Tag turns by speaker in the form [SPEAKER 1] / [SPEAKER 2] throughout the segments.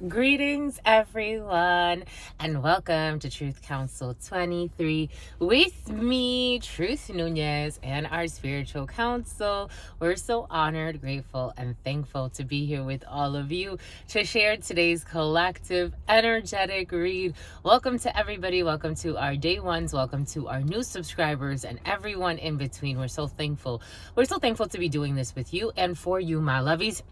[SPEAKER 1] Greetings, everyone, and welcome to Truth Council 23 with me, Truth Nunez, and our spiritual council. We're so honored, grateful, and thankful to be here with all of you to share today's collective energetic read. Welcome to everybody. Welcome to our day ones. Welcome to our new subscribers and everyone in between. We're so thankful. We're so thankful to be doing this with you and for you, my lovies.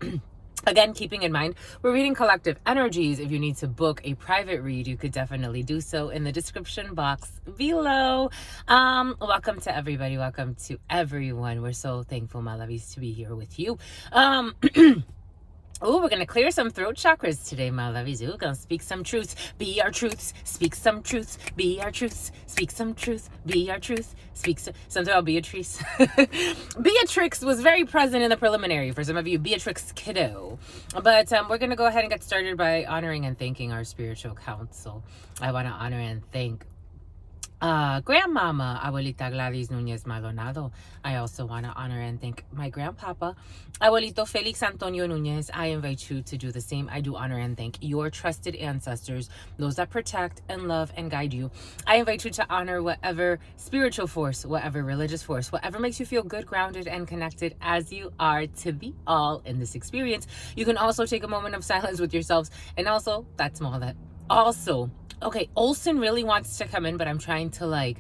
[SPEAKER 1] Again, keeping in mind, we're reading collective energies. If you need to book a private read, you could definitely do so in the description box below. Welcome to everybody. Welcome to everyone. We're so thankful, my lovies, to be here with you. Oh, we're going to clear some throat chakras today, my lovies. We're going to speak some truths, be our truths, speak some truths, be our truths, speak some truth, be our truth, something about Beatrice. Beatrix was very present in the preliminary for some of you, Beatrix kiddo. But we're going to go ahead and get started by honoring and thanking our spiritual council. I want to honor and thank Grandmama Abuelita Gladys Nunez Maldonado. I also want to honor and thank my grandpapa Abuelito Felix Antonio Nunez. I invite you to do the same. I do honor and thank your trusted ancestors, those that protect and love and guide you. I invite you to honor whatever spiritual force, whatever religious force, whatever makes you feel good, grounded, and connected as you are to the all in this experience. You can also take a moment of silence with yourselves, and also that's more that also. Okay, Olsen really wants to come in, but I'm trying to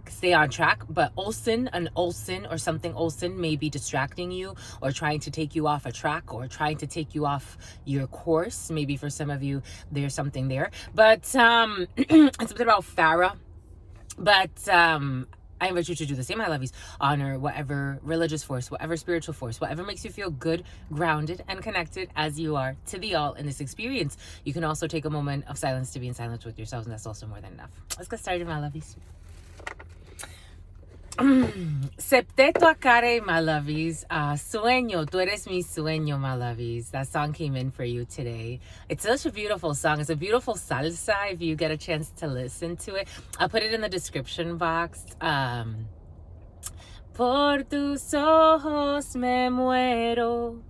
[SPEAKER 1] stay on track. But an Olsen or something Olsen may be distracting you or trying to take you off a track or trying to take you off your course. Maybe for some of you, there's something there. But it's something about Farah. But I invite you to do the same, my lovies. Honor whatever religious force, whatever spiritual force, whatever makes you feel good, grounded, and connected as you are to the all in this experience. You can also take a moment of silence to be in silence with yourselves, and that's also more than enough. Let's get started, my lovies. Septeto Akare, my lovies. Sueño, tú eres mi sueño, my lovies. That song came in for you today. It's such a beautiful song. It's a beautiful salsa if you get a chance to listen to it. I'll put it in the description box. Por tus ojos me muero.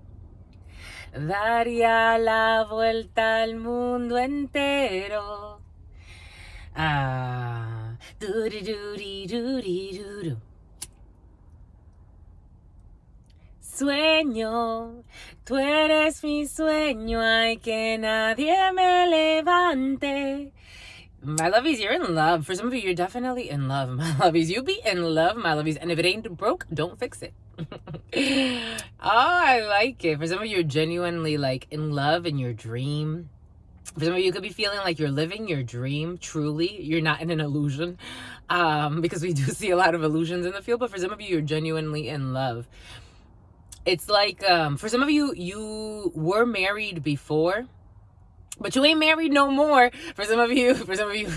[SPEAKER 1] Daría la vuelta al mundo entero. Sueño, tú eres mi sueño, ay que nadie me levante. My lovies, you're in love. For some of you, you're definitely in love, my lovies. You be in love, my lovies. And if it ain't broke, don't fix it. Oh, I like it. For some of you, you're genuinely in love in your dream. For some of you, you could be feeling like you're living your dream, truly. You're not in an illusion, because we do see a lot of illusions in the field. But for some of you, you're genuinely in love. It's like, for some of you, you were married before, but you ain't married no more. For some of you,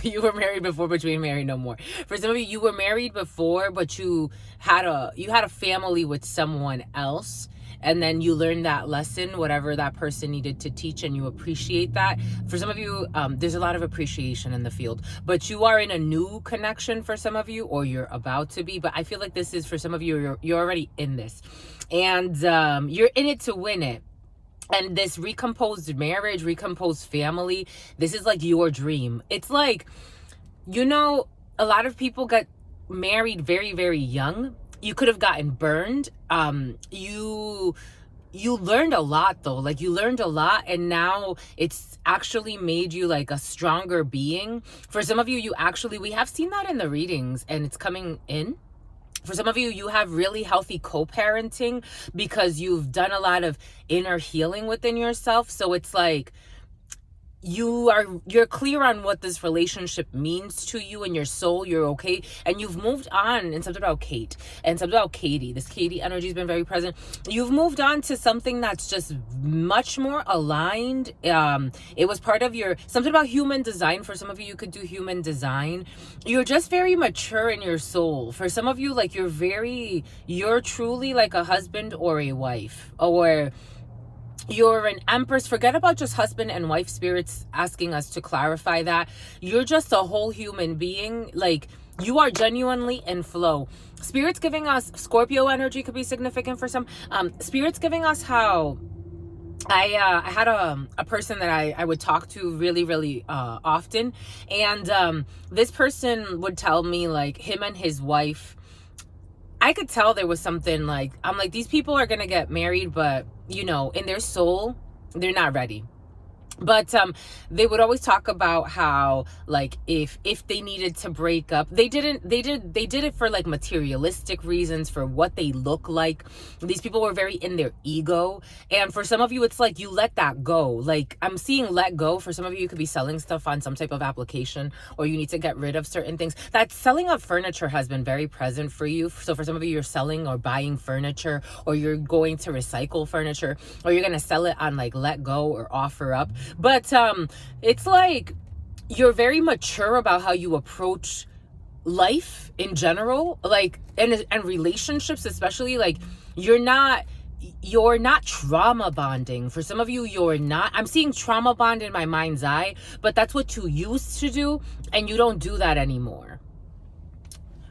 [SPEAKER 1] you were married before, but you ain't married no more. For some of you, you were married before, but you had a family with someone else. And then you learned that lesson, whatever that person needed to teach, and you appreciate that. For some of you, there's a lot of appreciation in the field. But you are in a new connection for some of you, or you're about to be. But I feel like this is, for some of you, you're already in this. And you're in it to win it. And this recomposed marriage, recomposed family, this is like your dream. It's like, a lot of people get married very, very young. You could have gotten burned. You learned a lot though. You learned a lot, and now it's actually made you a stronger being. For some of you, we have seen that in the readings, and it's coming in. For some of you, you have really healthy co-parenting because you've done a lot of inner healing within yourself. So it's like you're clear on what this relationship means to you and your soul. You're okay, and you've moved on. And something about Kate and something about Katie, this Katie energy has been very present. You've moved on to something that's just much more aligned. It was part of something about human design. For some of you, you could do human design. You're just very mature in your soul. For some of you, you're truly a husband or a wife, or you're an empress. Forget about just husband and wife spirits asking us to clarify that. You're just a whole human being. You are genuinely in flow. Spirit's giving us Scorpio energy could be significant for some. Spirit's giving us how I had a person that I would talk to really, really often. And this person would tell me, like, him and his wife, I could tell there was something, like, I'm like, these people are going to get married, but, you know, in their soul, they're not ready. But they would always talk about how, like, if they needed to break up, they did it for, like, materialistic reasons, for what they look like. These people were very in their ego, and for some of you it's like you let that go. Like, I'm seeing let go. For some of you could be selling stuff on some type of application, or you need to get rid of certain things. That selling of furniture has been very present for you. So for some of you, you're selling or buying furniture, or you're going to recycle furniture, or you're going to sell it on, like, let go or offer up. But it's like you're very mature about how you approach life in general, like, and relationships especially. Like, you're not trauma bonding. For some of you, you're not. I'm seeing trauma bond in my mind's eye, but that's what you used to do, and you don't do that anymore.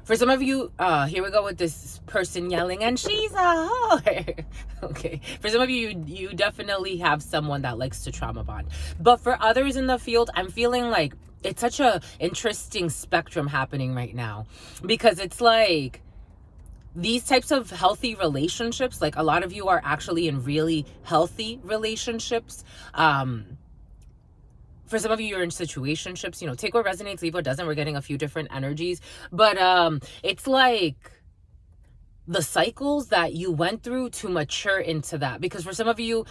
[SPEAKER 1] For some of you, here we go with this person yelling, and she's a whore. Okay. For some of you, you definitely have someone that likes to trauma bond. But for others in the field, I'm feeling like it's such a interesting spectrum happening right now, because it's like these types of healthy relationships, like, a lot of you are actually in really healthy relationships. For some of you, you're in situationships. You know, take what resonates, leave what doesn't. We're getting a few different energies. But it's like the cycles that you went through to mature into that. Because for some of you,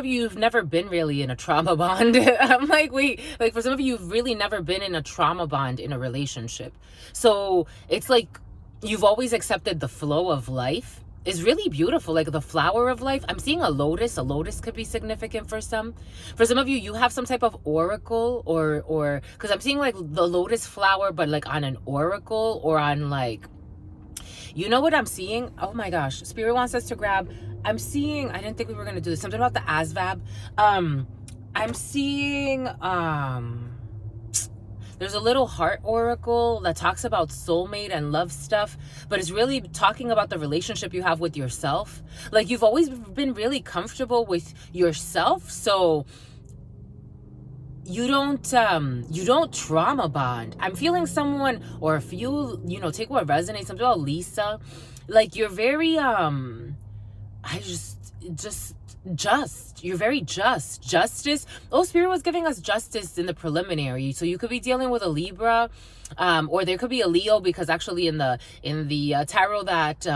[SPEAKER 1] you've never been really in a trauma bond. I'm like, wait, like, for some of you, you've really never been in a trauma bond in a relationship. So it's like you've always accepted the flow of life. Is really beautiful, like the flower of life. I'm seeing a lotus. A lotus could be significant for some. For some of you, you have some type of oracle, or because I'm seeing, like, the lotus flower, but, like, on an oracle, or on, like, you know what I'm seeing? Oh my gosh, Spirit wants us to grab. I'm seeing, I didn't think we were gonna do this. Something about the ASVAB. I'm seeing there's a little heart oracle that talks about soulmate and love stuff, but it's really talking about the relationship you have with yourself. Like, you've always been really comfortable with yourself, so you don't trauma bond. I'm feeling someone, or a few, you know, take what resonates. Something about Lisa. Like, you're very you're very just. Justice. Oh, Spirit was giving us justice in the preliminary. So you could be dealing with a Libra, or there could be a Leo, because actually in the tarot that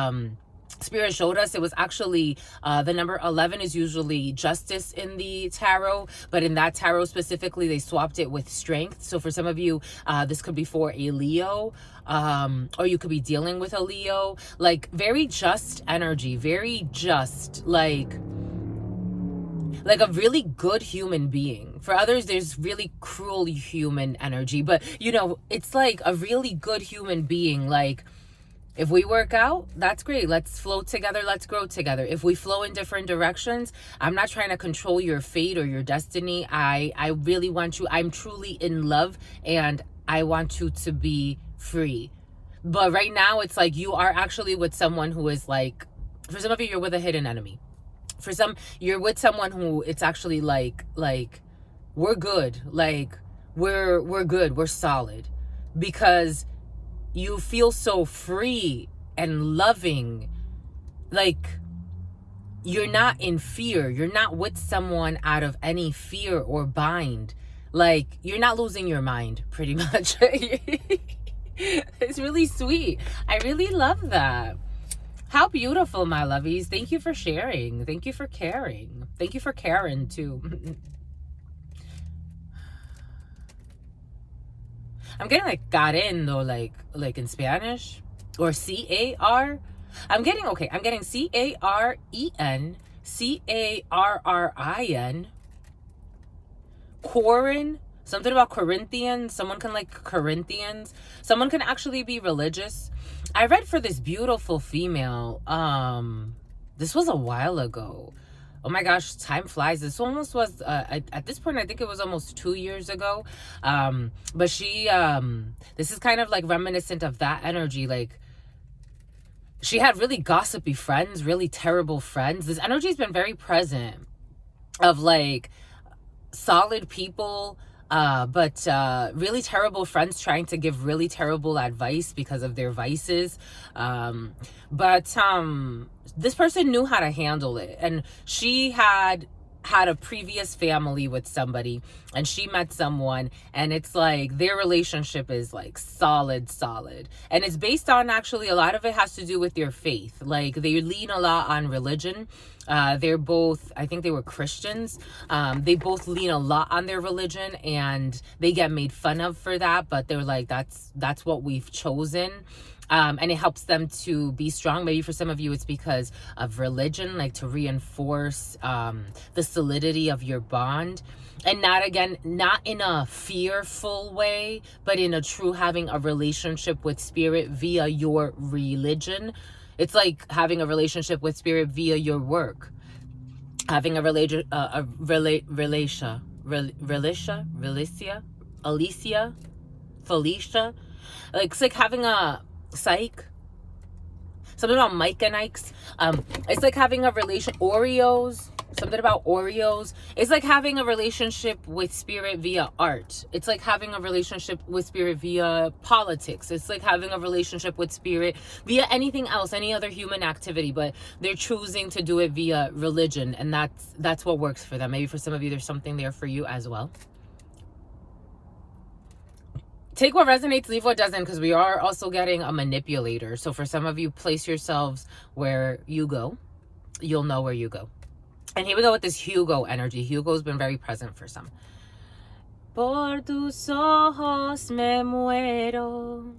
[SPEAKER 1] Spirit showed us, it was actually the number 11 is usually justice in the tarot, but in that tarot specifically, they swapped it with strength. So for some of you, this could be for a Leo, or you could be dealing with a Leo. Like, very just energy, very just, like a really good human being. For others, there's really cruel human energy, but, you know, it's like a really good human being. Like, if we work out, that's great. Let's flow together. Let's grow together. If we flow in different directions, I'm not trying to control your fate or your destiny. I really want you. I'm truly in love, and I want you to be free. But right now, it's like you are actually with someone who is, like, for some of you, you're with a hidden enemy. For some, you're with someone who it's actually like we're good. Like, we're good. We're solid, because you feel so free and loving. Like, you're not in fear. You're not with someone out of any fear or bind. Like, you're not losing your mind, pretty much. It's really sweet. I really love that. How beautiful, my lovies. Thank you for sharing. Thank you for caring. Thank you for Karen, too. I'm getting, like, Karen, though, like in Spanish. Or C-A-R. I'm getting C-A-R-E-N, C-A-R-R-I-N. Corin. Something about Corinthians. Someone can like Corinthians. Someone can actually be religious. I read for this beautiful female. This was a while ago. Oh my gosh, time flies. This almost was, at this point, I think it was almost 2 years ago. But she, this is kind of like reminiscent of that energy. Like, she had really gossipy friends, really terrible friends. This energy has been very present of like solid people, but really terrible friends trying to give really terrible advice because of their vices. But this person knew how to handle it, and she had a previous family with somebody, and she met someone, and it's like their relationship is like solid, and it's based on, actually a lot of it has to do with their faith. Like they lean a lot on religion. They're both, I think they were Christians. They both lean a lot on their religion, and they get made fun of for that, but they're like, that's what we've chosen. And it helps them to be strong. Maybe for some of you, it's because of religion, like to reinforce the solidity of your bond. And not in a fearful way, but in a true having a relationship with spirit via your religion. It's like having a relationship with spirit via your work. Having a Alicia, Felicia. Like, it's like having a psych. Something about Mike and Ike's. It's like having a Oreos. Something about Oreos. It's like having a relationship with spirit via art. It's like having a relationship with spirit via politics. It's like having a relationship with spirit via anything else, any other human activity, but they're choosing to do it via religion, and that's what works for them. Maybe for some of you, there's something there for you as well. Take what resonates, leave what doesn't, because we are also getting a manipulator. So for some of you, place yourselves where you go. You'll know where you go. And here we go with this Hugo energy. Hugo's been very present for some. Por tus ojos me muero.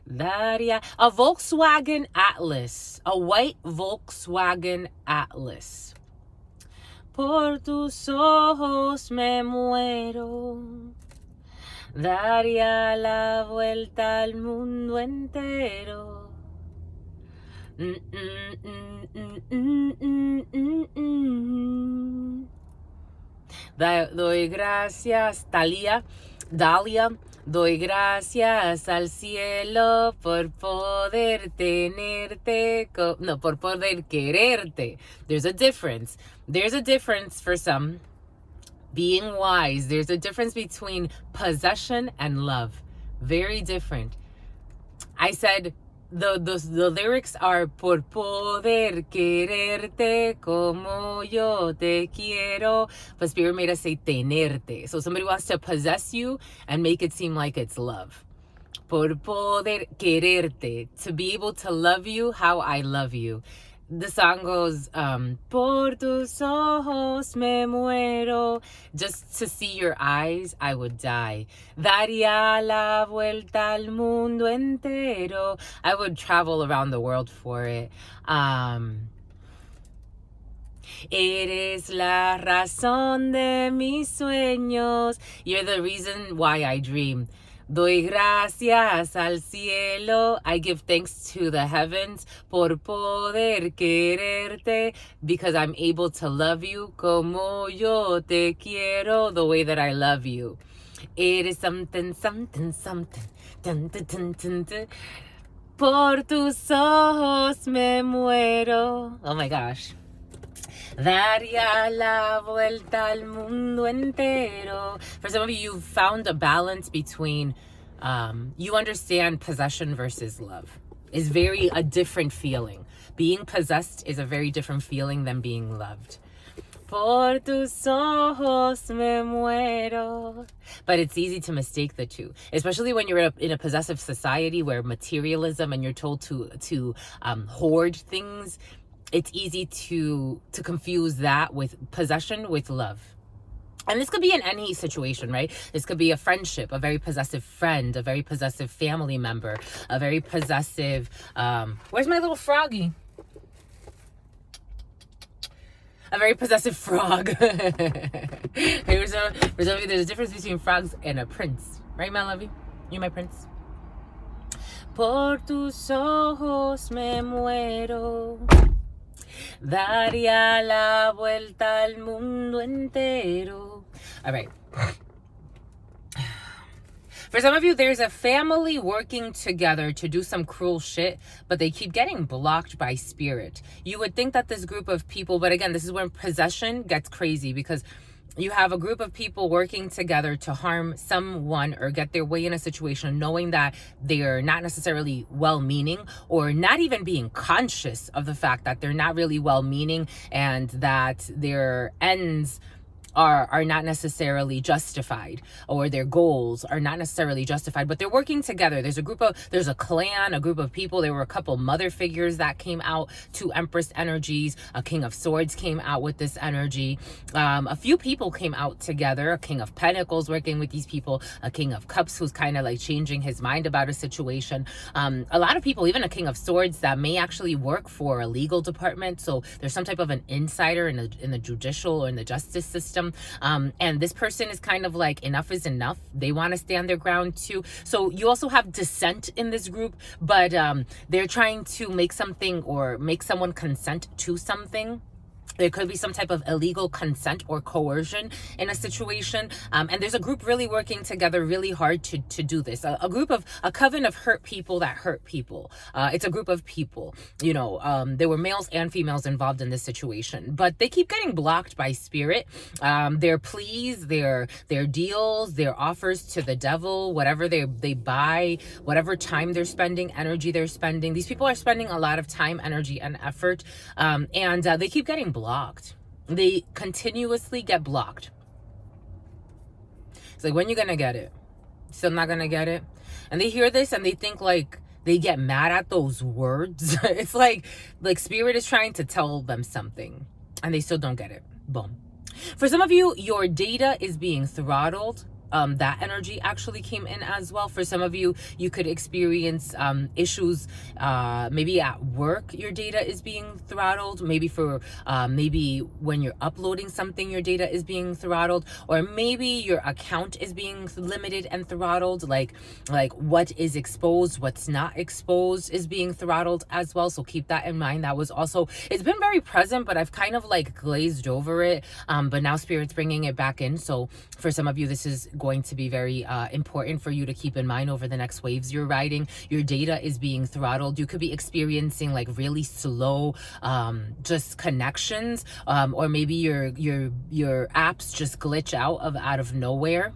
[SPEAKER 1] Daria. A Volkswagen Atlas. A white Volkswagen Atlas. Por tus ojos me muero. Daría la vuelta al mundo entero. Doy gracias, Dalia, doy gracias al cielo por poder tenerte, por poder quererte. There's a difference. There's a difference for some. Being wise, there's a difference between possession and love. Very different. I said the lyrics are por poder quererte como yo te quiero, but Spirit made us say tenerte. So somebody wants to possess you and make it seem like it's love. Por poder quererte, to be able to love you how I love you. The song goes, por tus ojos me muero. Just to see your eyes, I would die. Daría la vuelta al mundo entero. I would travel around the world for it. Eres la razón de mis sueños. You're the reason why I dream. Doy gracias al cielo. I give thanks to the heavens por poder quererte, because I'm able to love you como yo te quiero, the way that I love you. Eres something, something, something. Dun, dun, dun, dun, dun. Por tus ojos me muero. Oh my gosh. Daría la vuelta al mundo entero. For some of you, you've found a balance between, you understand possession versus love. Is a different feeling. Being possessed is a very different feeling than being loved. Por tus ojos me muero. But it's easy to mistake the two, especially when you're in a possessive society where materialism and you're told to hoard things. It's easy to confuse that with possession with love. And this could be in any situation, right? This could be a friendship, a very possessive friend, a very possessive family member, a very possessive, where's my little froggy? A very possessive frog. For some of you, there's a difference between frogs and a prince. Right, my lovey? You're my prince. Por tus ojos me muero. Daría la vuelta al mundo entero. All right. For some of you, there's a family working together to do some cruel shit, but they keep getting blocked by spirit. You would think that this group of people, but again, this is when possession gets crazy, because you have a group of people working together to harm someone or get their way in a situation, knowing that they're not necessarily well-meaning, or not even being conscious of the fact that they're not really well-meaning, and that their ends are not necessarily justified, or their goals are not necessarily justified, but they're working together. There's a clan, a group of people. There were a couple mother figures that came out, 2 Empress energies, a King of Swords came out with this energy. A few people came out together, a King of Pentacles working with these people, a King of Cups who's kind of like changing his mind about a situation. A lot of people, even a King of Swords that may actually work for a legal department. So there's some type of an insider in the judicial or in the justice system. And this person is kind of like, enough is enough. They want to stand their ground too. So you also have dissent in this group, but they're trying to make something, or make someone consent to something. There could be some type of illegal consent or coercion in a situation. And there's a group really working together really hard to do this. A coven of hurt people that hurt people. It's a group of people, you know, there were males and females involved in this situation, but they keep getting blocked by spirit. Their pleas, their deals, their offers to the devil, whatever they buy, whatever time they're spending, energy they're spending. These people are spending a lot of time, energy, and effort. And they keep getting blocked. They continuously get blocked. It's like, when you gonna get it? Still not gonna get it? And they hear this and they think like, they get mad at those words. It's like spirit is trying to tell them something and they still don't get it. Boom. For some of you, your data is being throttled. That energy actually came in as well. For some of you, you could experience issues, maybe at work, your data is being throttled. Maybe maybe when you're uploading something, your data is being throttled, or maybe your account is being limited and throttled. Like what is exposed, what's not exposed is being throttled as well. So keep that in mind. That was also, it's been very present, but I've kind of like glazed over it. But now Spirit's bringing it back in. So for some of you, this is going to be very important for you to keep in mind over the next waves you're riding. Your data is being throttled. You could be experiencing like really slow just connections, or maybe your apps just glitch out of nowhere.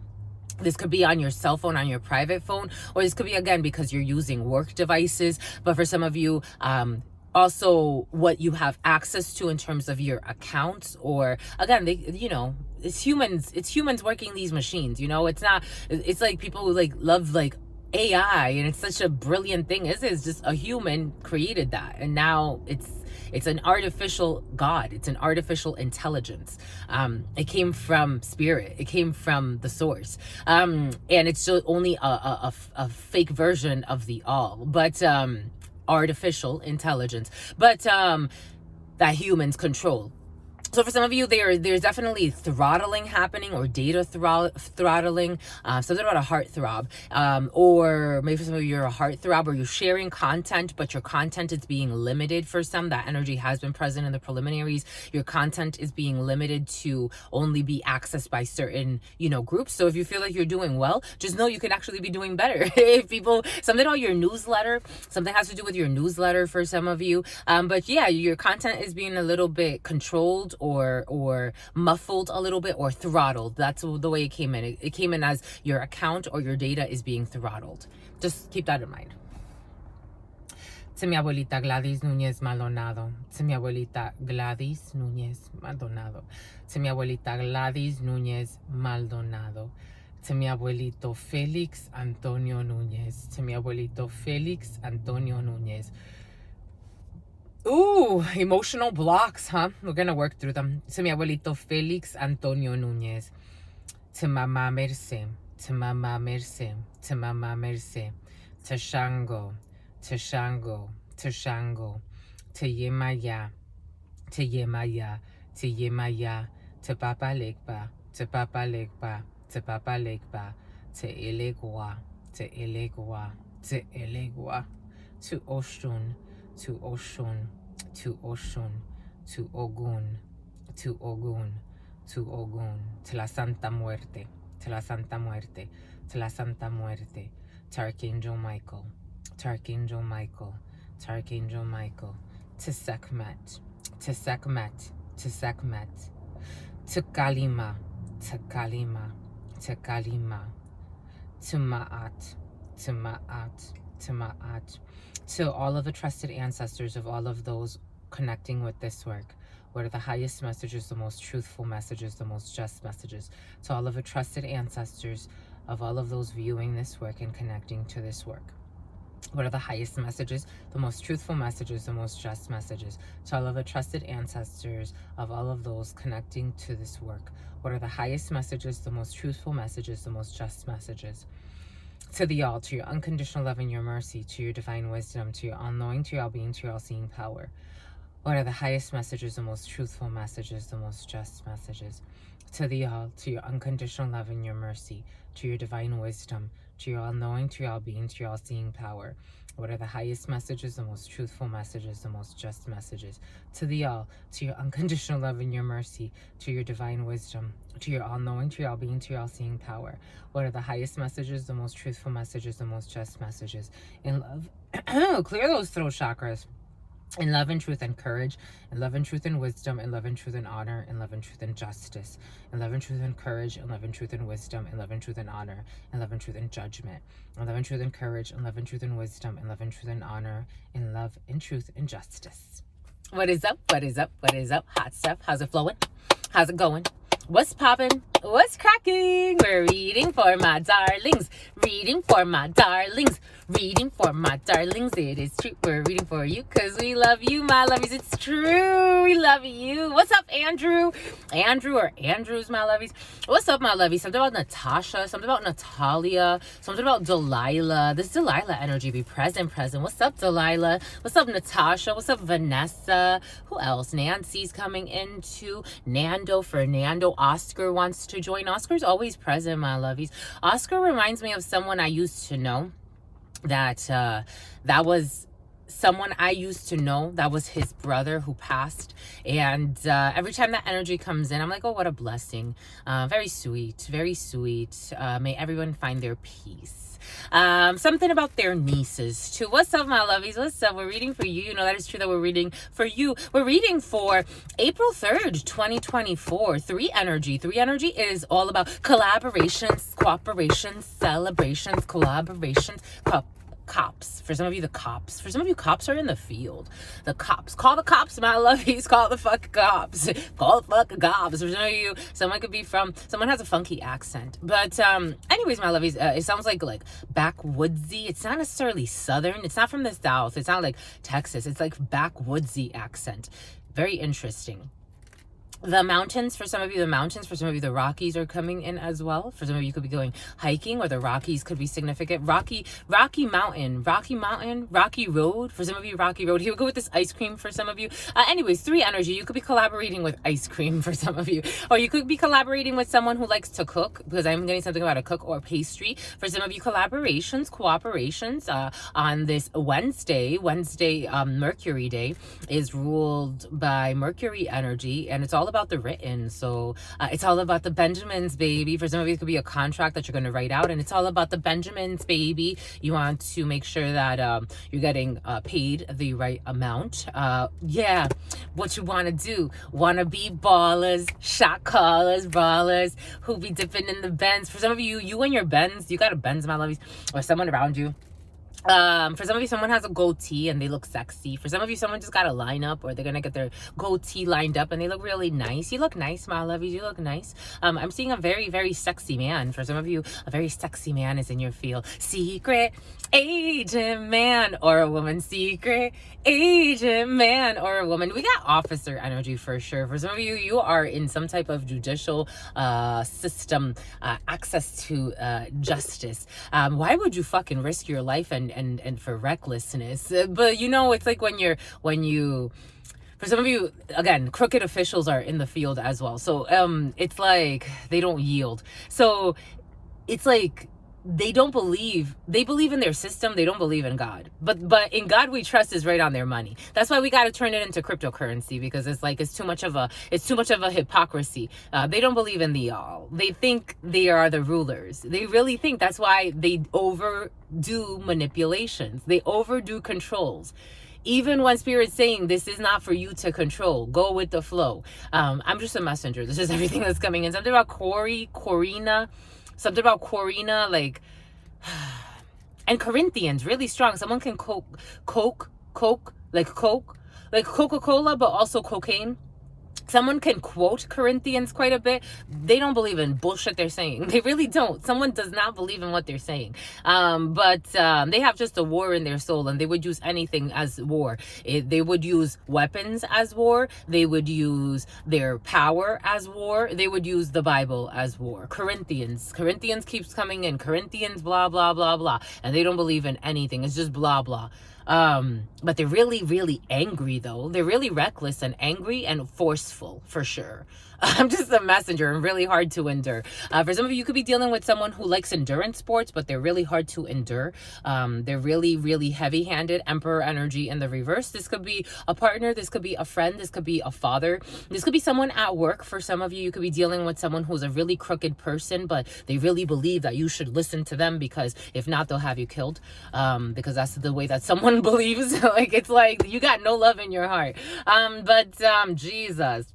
[SPEAKER 1] This could be on your cell phone, on your private phone, or this could be, again, because you're using work devices. But for some of you, also what you have access to in terms of your accounts, or again, it's humans working these machines, it's like people who love AI, and it's such a brilliant thing. It's just a human created that, and now it's an artificial God. It's an artificial intelligence. It came from spirit. It came from the source. And it's still only a fake version of the all, but artificial intelligence, but that humans control. So for some of you, there's definitely throttling happening, or data throttling, something about a heart throb, or maybe for some of you, you're a heart throb, or you're sharing content, but your content is being limited. For some, that energy has been present in the preliminaries. Your content is being limited to only be accessed by certain, groups. So if you feel like you're doing well, just know you can actually be doing better. If something about your newsletter, something has to do with your newsletter for some of you. But yeah, your content is being a little bit controlled, or muffled a little bit, or throttled. That's the way it came in. It came in as your account or your data is being throttled. Just keep that in mind. To mi abuelita Gladys Núñez Maldonado. To mi abuelita Gladys Núñez Maldonado. To mi abuelita Gladys Núñez Maldonado. To mi abuelito Félix Antonio Núñez. To mi abuelito Félix Antonio Núñez. Ooh, emotional blocks, huh? We're gonna work through them. To mi abuelito Félix Antonio Núñez. To Mama Merce. To Mama Merce. To Mama Merce. To Shango. To Shango. To Shango. To Yemaya. To Yemaya. To Yemaya. To Papa Legba. To Papa Legba. To Papa Legba. To Elegua. To Elegua. To Elegua. To Oshun. To Oshun, to Oshun, to Ogun, to Ogun, to Ogun, to la Santa Muerte, to la Santa Muerte, to la Santa Muerte, to Archangel Michael, to Archangel Michael, to Archangel Michael, to Sekhmet, to Sekhmet, to Sekhmet, to Kalima, to Kalima, to Kalima, to Ma'at, to Ma'at, to Ma'at, to all of the trusted ancestors of all of those connecting with this work. What are the highest messages, the most truthful messages, the most just messages? To all of the trusted ancestors of all of those viewing this work and connecting to this work. What are the highest messages, the most truthful messages, the most just messages? To all of the trusted ancestors of all of those connecting to this work. What are the highest messages, the most truthful messages, the most just messages? To the all, to your unconditional love and your mercy, to your divine wisdom, to your all-knowing, to your all-being, to your all-seeing power. What are the highest messages, the most truthful messages, the most just messages? To the all, to your unconditional love and your mercy, to your divine wisdom, to your all-knowing, to your all-being, to your all-seeing power. What are the highest messages, the most truthful messages, the most just messages? To the all, to your unconditional love and your mercy, to your divine wisdom, to your all-knowing, to your all-being, to your all-seeing power. What are the highest messages, the most truthful messages, the most just messages? In love, clear those throat chakras. In love and truth and courage, in love and truth and wisdom, in love and truth and honor, in love and truth and justice, in love and truth and courage, in love and truth and wisdom, in love and truth and honor, in love and truth and judgment, in love and truth and courage, in love and truth and wisdom, in love and truth and honor, in love and truth and justice. What is up? What is up? What is up? Hot stuff. How's it flowing? How's it going? What's poppin'? What's cracking? We're reading for my darlings. Reading for my darlings. Reading for my darlings. It is true. We're reading for you because we love you, my lovies. It's true. We love you. What's up, Andrew? Andrew or Andrews, my lovies. What's up, my lovies? Something about Natasha. Something about Natalia. Something about Delilah. This Delilah energy. Be present. What's up, Delilah? What's up, Natasha? What's up, Vanessa? Who else? Nancy's coming into. Nando, Fernando. Oscar wants to join. Oscar's always present, my lovies. Oscar reminds me of someone I used to know. That was someone I used to know. That was his brother who passed. And every time that energy comes in, I'm like, oh, what a blessing. Very sweet, very sweet. May everyone find their peace. Something about their nieces too. What's up, my lovies? What's up? We're reading for you. You know, that is true that we're reading for you. We're reading for April 3rd, 2024. 3 energy. 3 energy is all about collaborations, cooperations, celebrations, collaborations, cops. For some of you, the cops. For some of you, cops are in the field. The cops. Call the cops, my lovies. Call the fucking cops. Call the fucking cops. For some of you, someone has a funky accent. But anyways, my lovies, it sounds like backwoodsy. It's not necessarily southern. It's not from the south. It's not like Texas. It's like backwoodsy accent. Very interesting. The mountains, for some of you, the mountains, for some of you, the Rockies are coming in as well. For some of you, could be going hiking, or the Rockies could be significant. Rocky Mountain, Rocky Road. For some of you, Rocky Road. Here we go with this ice cream for some of you. Anyways, 3 energy. You could be collaborating with ice cream for some of you. Or you could be collaborating with someone who likes to cook, because I'm getting something about a cook or pastry. For some of you, collaborations, cooperations. On this Wednesday, Mercury Day, is ruled by Mercury energy, and it's all about the written. So it's all about the Benjamins, baby. For some of you, it could be a contract that you're going to write out, and it's all about the Benjamins, baby. You want to make sure that you're getting paid the right amount. Yeah, what you want to do. Want to be ballers, shot callers, ballers, who be dipping in the Benz. For some of you, you and your Benz, you got a Benz, my lovies, or someone around you. For some of you, someone has a goatee and they look sexy. For some of you, someone just got a lineup, or they're gonna get their goatee lined up and they look really nice. You look nice, my lovies. You look nice. I'm seeing a very, very sexy man. For some of you, a very sexy man is in your field. Secret agent man or a woman. Secret agent man or a woman. We got officer energy for sure. For some of you, you are in some type of judicial system, access to justice. Why would you fucking risk your life and for recklessness? But you know, it's like when you for some of you, again, crooked officials are in the field as well. So it's like they don't yield. So it's like they don't believe, they believe in their system, they don't believe in God. But in God we trust is right on their money. That's why we got to turn it into cryptocurrency, because it's too much of a hypocrisy. They don't believe in the all. They think they are the rulers. They really think. That's why they overdo manipulations. They overdo controls. Even when Spirit's saying this is not for you to control, go with the flow. I'm just a messenger. This is everything that's coming in. Something about Corina, like, and Corinthians, really strong. Someone can Coke, like Coca-Cola, but also cocaine. Someone can quote Corinthians quite a bit. They don't believe in bullshit they're saying. They really don't. Someone does not believe in what they're saying. But they have just a war in their soul, and they would use anything as war. They would use weapons as war. They would use their power as war. They would use the Bible as war. Corinthians keeps coming in. Corinthians, blah, blah, blah, blah. And they don't believe in anything. It's just blah, blah. But they're really, really angry, though. They're really reckless and angry and forceful, for sure. I'm just a messenger and really hard to endure. For some of you could be dealing with someone who likes endurance sports, but they're really hard to endure. They're really, really heavy-handed. Emperor energy in the reverse. This could be a partner. This could be a friend. This could be a father. This could be someone at work. For some of you, you could be dealing with someone who's a really crooked person, but they really believe that you should listen to them, because if not, they'll have you killed. Because that's the way that someone believes. Like, it's like you got no love in your heart. Jesus.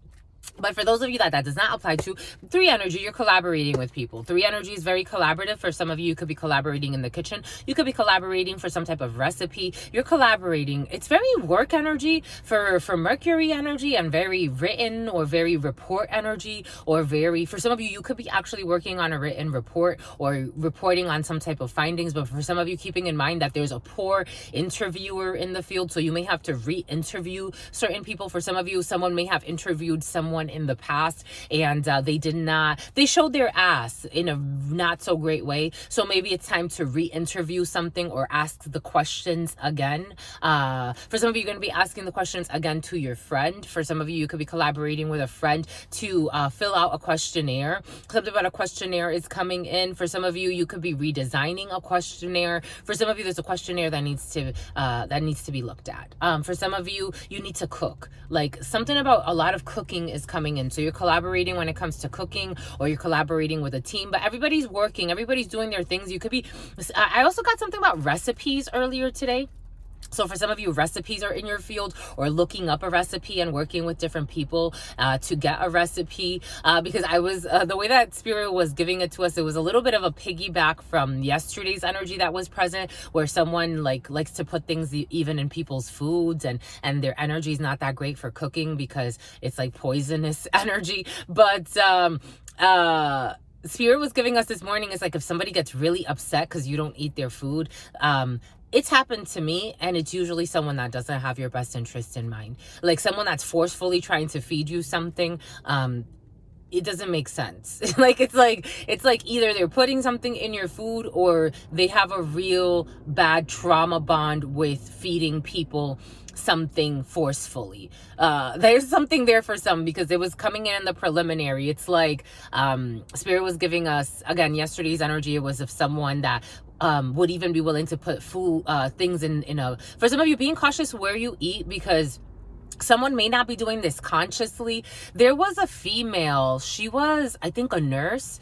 [SPEAKER 1] But for those of you that does not apply to, 3 energy, you're collaborating with people. 3 energy is very collaborative. For some of you, you could be collaborating in the kitchen. You could be collaborating for some type of recipe. You're collaborating. It's very work energy for Mercury energy, and very written or very report energy, or for some of you, you could be actually working on a written report or reporting on some type of findings. But for some of you, keeping in mind that there's a poor interviewer in the field, so you may have to re-interview certain people. For some of you, someone may have interviewed someone in the past, and they showed their ass in a not so great way, so maybe it's time to re-interview something or ask the questions again. For some of you, you're going to be asking the questions again to your friend. For some of you, you could be collaborating with a friend to fill out a questionnaire. Something about a questionnaire is coming in. For some of you, you could be redesigning a questionnaire. For some of you, there's a questionnaire that needs to be looked at. For some of you, you need to cook. Like, something about a lot of cooking is coming in. So you're collaborating when it comes to cooking, or you're collaborating with a team, but everybody's working, everybody's doing their things. You could be, I also got something about recipes earlier today. So for some of you, recipes are in your field, or looking up a recipe and working with different people to get a recipe. Because I was, the way that Spirit was giving it to us, it was a little bit of a piggyback from yesterday's energy that was present, where someone likes to put things even in people's foods, and their energy is not that great for cooking because it's like poisonous energy. But Spirit was giving us this morning is like, if somebody gets really upset because you don't eat their food, it's happened to me, and it's usually someone that doesn't have your best interest in mind. Like, someone that's forcefully trying to feed you something. It doesn't make sense. It's like either they're putting something in your food, or they have a real bad trauma bond with feeding people something forcefully. There's something there for some, because it was coming in the preliminary. It's like Spirit was giving us, again, yesterday's energy. It was of someone that would even be willing to put food things in a, for some of you, being cautious where you eat, because someone may not be doing this consciously. There was a female, she was, I think, a nurse.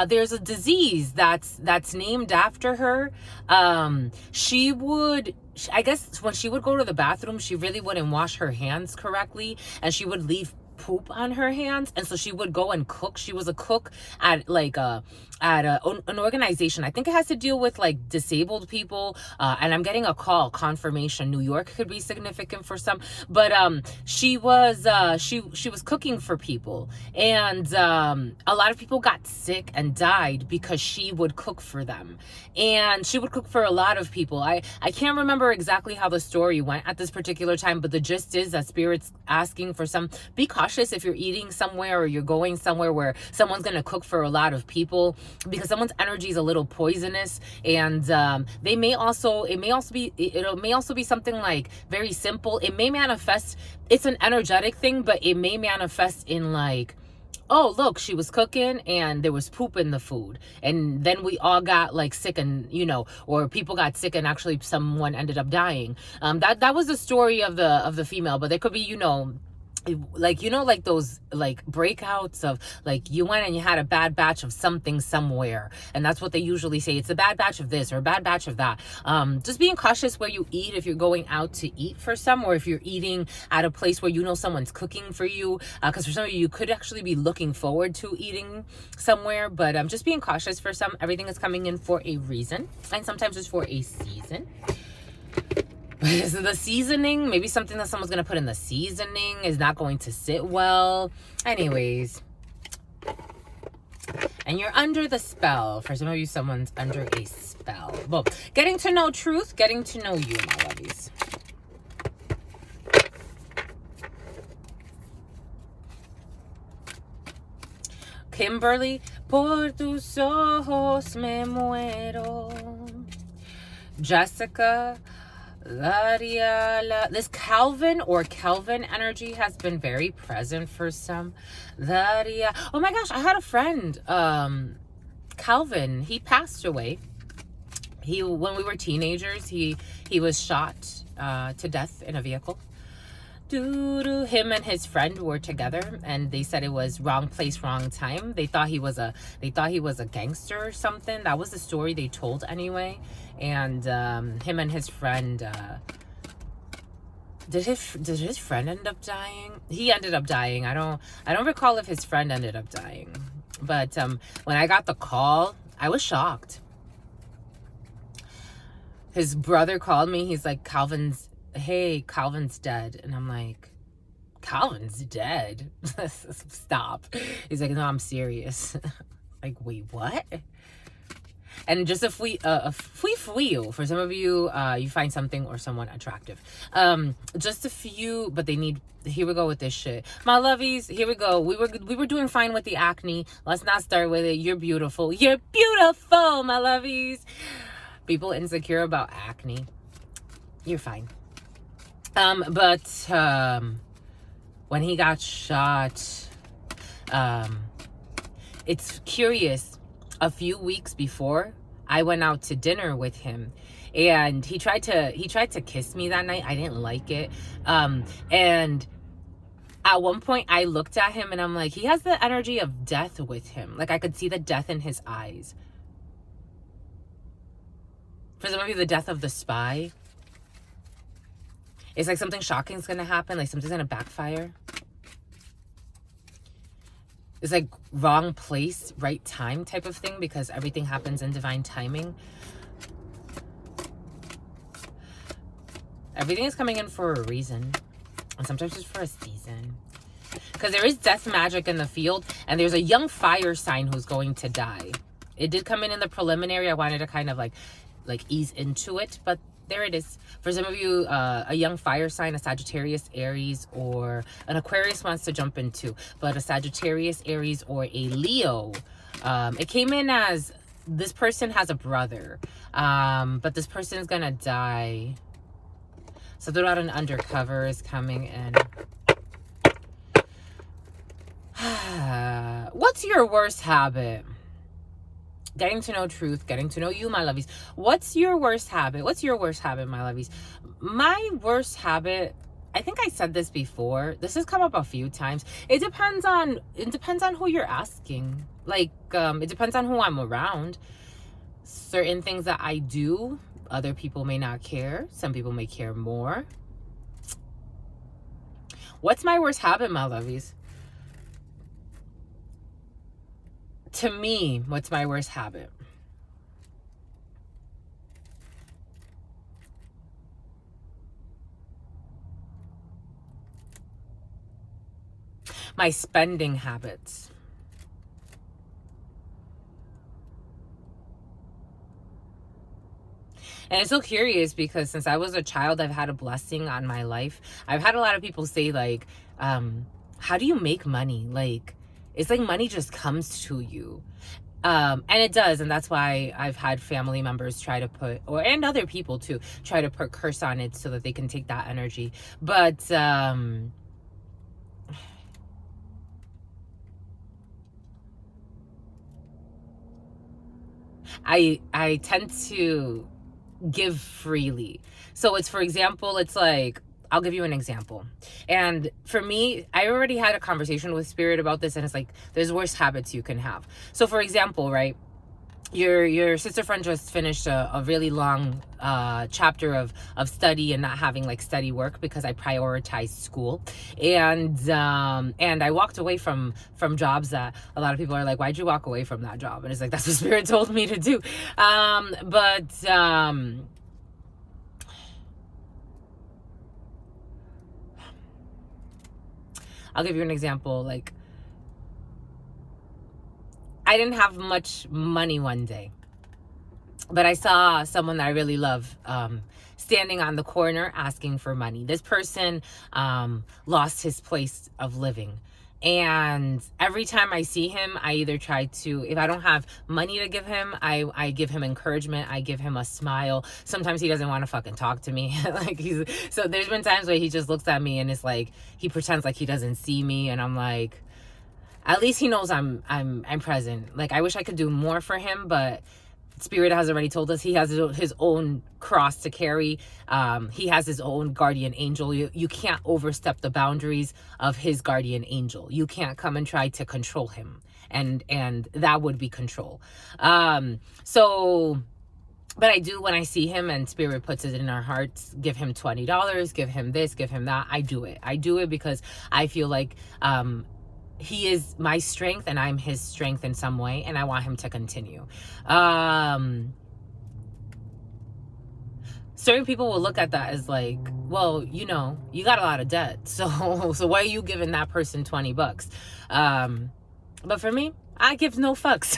[SPEAKER 1] There's a disease that's named after her. I guess when she would go to the bathroom, she really wouldn't wash her hands correctly, and she would leave poop on her hands, and so she would go and cook. She was a cook at an organization. I think it has to deal with like disabled people, and I'm getting a call confirmation New York could be significant for some, but she was cooking for people, and a lot of people got sick and died because she would cook for them, and she would cook for a lot of people. I can't remember exactly how the story went at this particular time, but the gist is that Spirit's asking for some, be cautious if you're eating somewhere, or you're going somewhere where someone's going to cook for a lot of people, because someone's energy is a little poisonous, and it may also be something like very simple. It may manifest, it's an energetic thing, but it may manifest in like oh, look, she was cooking and there was poop in the food. And then we all got like sick and, or people got sick and actually someone ended up dying. That was the story of the female, but there could be, like those like breakouts of like you went and you had a bad batch of something somewhere, and that's what they usually say. It's a bad batch of this or a bad batch of that. Just being cautious where you eat if you're going out to eat for some, or if you're eating at a place where someone's cooking for you, because for some of you could actually be looking forward to eating somewhere, but just being cautious for some. Everything is coming in for a reason, and sometimes it's for a season. So the seasoning, maybe something that someone's going to put in the seasoning is not going to sit well. Anyways. And you're under the spell. For some of you, someone's under a spell. Well, getting to know truth, getting to know you, my lovies. Kimberly, por tus ojos me muero. Jessica, this Calvin or Kelvin energy has been very present for some. Oh my gosh, I had a friend, Calvin. He passed away. When we were teenagers, he was shot to death in a vehicle. Him and his friend were together, and they said it was wrong place, wrong time. They thought he was a gangster or something. That was the story they told anyway. And him and his friend, did his friend end up dying? He ended up dying. I don't recall if his friend ended up dying. But when I got the call, I was shocked. His brother called me. He's like, Calvin's dead. And I'm like, Calvin's dead? Stop. He's like, no, I'm serious. Like, wait, what? And just for some of you, you find something or someone attractive. Just a few, but here we go with this shit. My lovies, here we go. We were doing fine with the acne. Let's not start with it. You're beautiful. You're beautiful, my lovies. People insecure about acne. You're fine. But when he got shot, it's curious. A few weeks before, I went out to dinner with him, and he tried to kiss me that night. I didn't like it. And at one point I looked at him and I'm like, he has the energy of death with him. Like I could see the death in his eyes. For some of you, the death of the spy. It's like something shocking is going to happen. Like something's going to backfire. It's like wrong place, right time type of thing, because everything happens in divine timing. Everything is coming in for a reason. And sometimes it's for a season. Because there is death magic in the field. And there's a young fire sign who's going to die. It did come in the preliminary. I wanted to kind of like ease into it. But there it is. For some of you, a young fire sign, a Sagittarius, Aries, or an Aquarius wants to jump into. But a Sagittarius, Aries, or a Leo. It came in as this person has a brother. But this person is going to die. So throughout an undercover is coming in. What's your worst habit? Getting to know truth, getting to know you, my lovies. What's your worst habit? What's your worst habit, my lovies? My worst habit, I think I said this before. This has come up a few times. It depends on who you're asking. Like, it depends on who I'm around. Certain things that I do, other people may not care. Some people may care more. What's my worst habit, my lovies? To me, what's my worst habit? My spending habits. And it's so curious because since I was a child, I've had a blessing on my life. I've had a lot of people say like, how do you make money? Like, it's like money just comes to you. And it does. And that's why I've had family members try to put, and other people too, try to put curse on it so that they can take that energy. But, I tend to give freely. So it's, for example, it's like, I'll give you an example. And for me, I already had a conversation with Spirit about this, and it's like, there's worse habits you can have. So for example, right, your sister friend just finished a really long chapter of study and not having like steady work because I prioritized school, and I walked away from jobs that a lot of people are like, why'd you walk away from that job? And it's like, that's what Spirit told me to do. I'll give you an example. Like, I didn't have much money one day, but I saw someone that I really love standing on the corner asking for money. This person lost his place of living. And every time I see him, I either try to, if I don't have money to give him, I give him encouragement. I give him a smile. Sometimes he doesn't want to fucking talk to me. So there's been times where he just looks at me and it's like, he pretends like he doesn't see me. And I'm like, at least he knows I'm present. Like, I wish I could do more for him, but Spirit has already told us he has his own cross to carry. He has his own guardian angel. You can't overstep the boundaries of his guardian angel. You can't come and try to control him, and that would be control. But I do, when I see him and Spirit puts it in our hearts, give him $20, give him this, give him that. I do it because I feel like he is my strength and I'm his strength in some way, and I want him to continue. Certain people will look at that as like, well, you know, you got a lot of debt, so why are you giving that person $20? But for me, I give no fucks.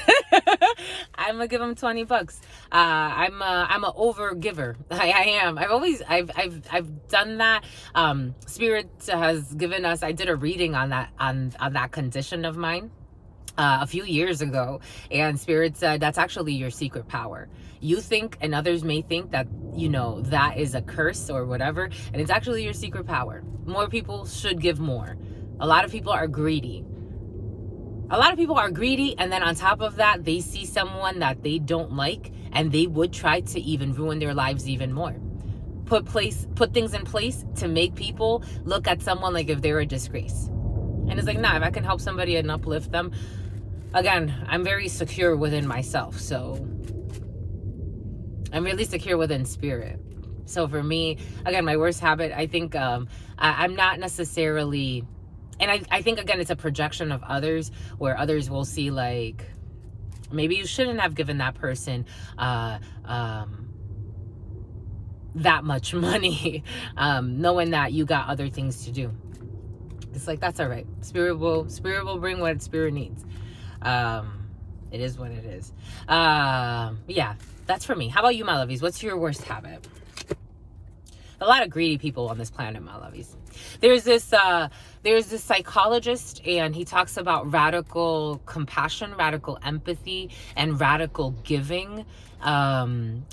[SPEAKER 1] I'm gonna give him $20. I'm a over giver. I am. I've done that. Spirit has given us. I did a reading on that condition of mine a few years ago, and Spirit said that's actually your secret power. You think, and others may think, that, you know, that is a curse or whatever, and it's actually your secret power. More people should give more. A lot of people are greedy. And then on top of that, they see someone that they don't like, and they would try to even ruin their lives even more. Put things in place to make people look at someone like if they're a disgrace. And it's like, nah, if I can help somebody and uplift them, again, I'm very secure within myself. So I'm really secure within Spirit. So for me, again, my worst habit, I think I'm not necessarily... And I think, again, it's a projection of others, where others will see, like, maybe you shouldn't have given that person that much money, knowing that you got other things to do. It's like, that's all right. Spirit will bring what Spirit needs. It is what it is. Yeah, that's for me. How about you, my lovies? What's your worst habit? A lot of greedy people on this planet, my lovies. There's this psychologist, and he talks about radical compassion, radical empathy, and radical giving. And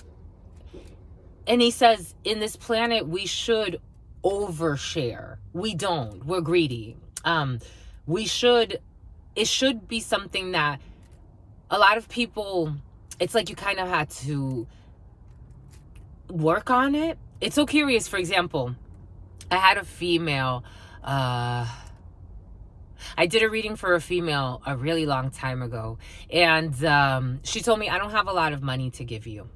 [SPEAKER 1] he says, in this planet, we should overshare. We don't. We're greedy. It should be something that a lot of people, it's like you kind of had to work on it. It's so curious. For example, I had a female, I did a reading for a female a really long time ago, and she told me, I don't have a lot of money to give you.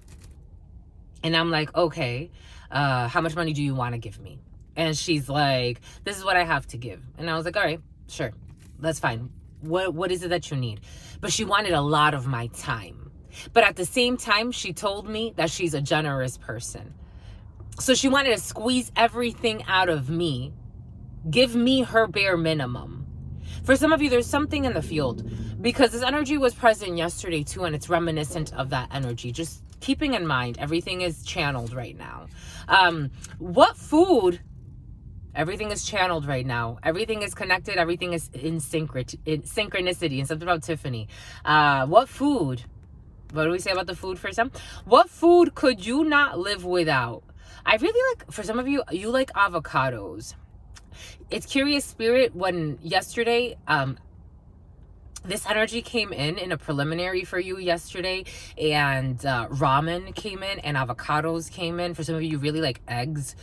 [SPEAKER 1] And I'm like, okay, how much money do you want to give me? And she's like, this is what I have to give. And I was like, all right, sure, that's fine. What is it that you need? But she wanted a lot of my time. But at the same time, she told me that she's a generous person. So she wanted to squeeze everything out of me, give me her bare minimum. For some of you, there's something in the field, because this energy was present yesterday too, and it's reminiscent of that energy. Just keeping in mind, everything is channeled right now. What food? Everything is channeled right now. Everything is connected. Everything is in synchronicity. And something about Tiffany. What food? What do we say about the food for some? What food could you not live without? I really like, for some of you, you like avocados. It's curious, Spirit, when yesterday, this energy came in a preliminary for you yesterday, and ramen came in and avocados came in. For some of you, you really like eggs.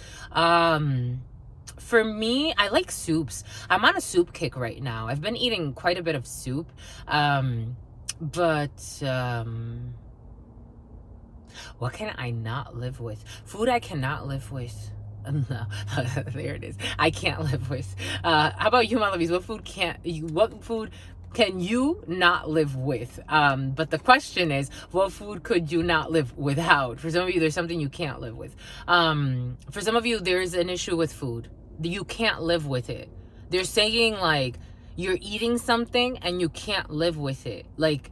[SPEAKER 1] For me, I like soups. I'm on a soup kick right now. I've been eating quite a bit of soup. But what can I not live with? Food I cannot live with. No, there it is. I can't live with. How about you, my lovies? What food can you not live with? But the question is, what food could you not live without? For some of you, there's something you can't live with. For some of you, there's an issue with food. You can't live with it. They're saying like you're eating something and you can't live with it. Like,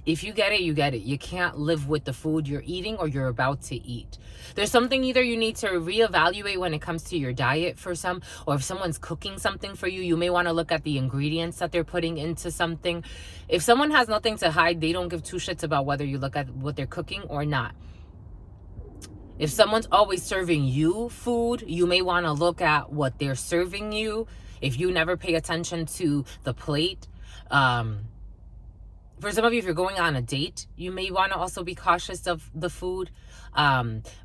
[SPEAKER 1] if you get it, you get it. You can't live with the food you're eating or you're about to eat. There's something either you need to reevaluate when it comes to your diet for some, or if someone's cooking something for you, you may want to look at the ingredients that they're putting into something. If someone has nothing to hide, they don't give two shits about whether you look at what they're cooking or not. If someone's always serving you food, you may want to look at what they're serving you. If you never pay attention to the plate, for some of you, if you're going on a date, you may want to also be cautious of the food.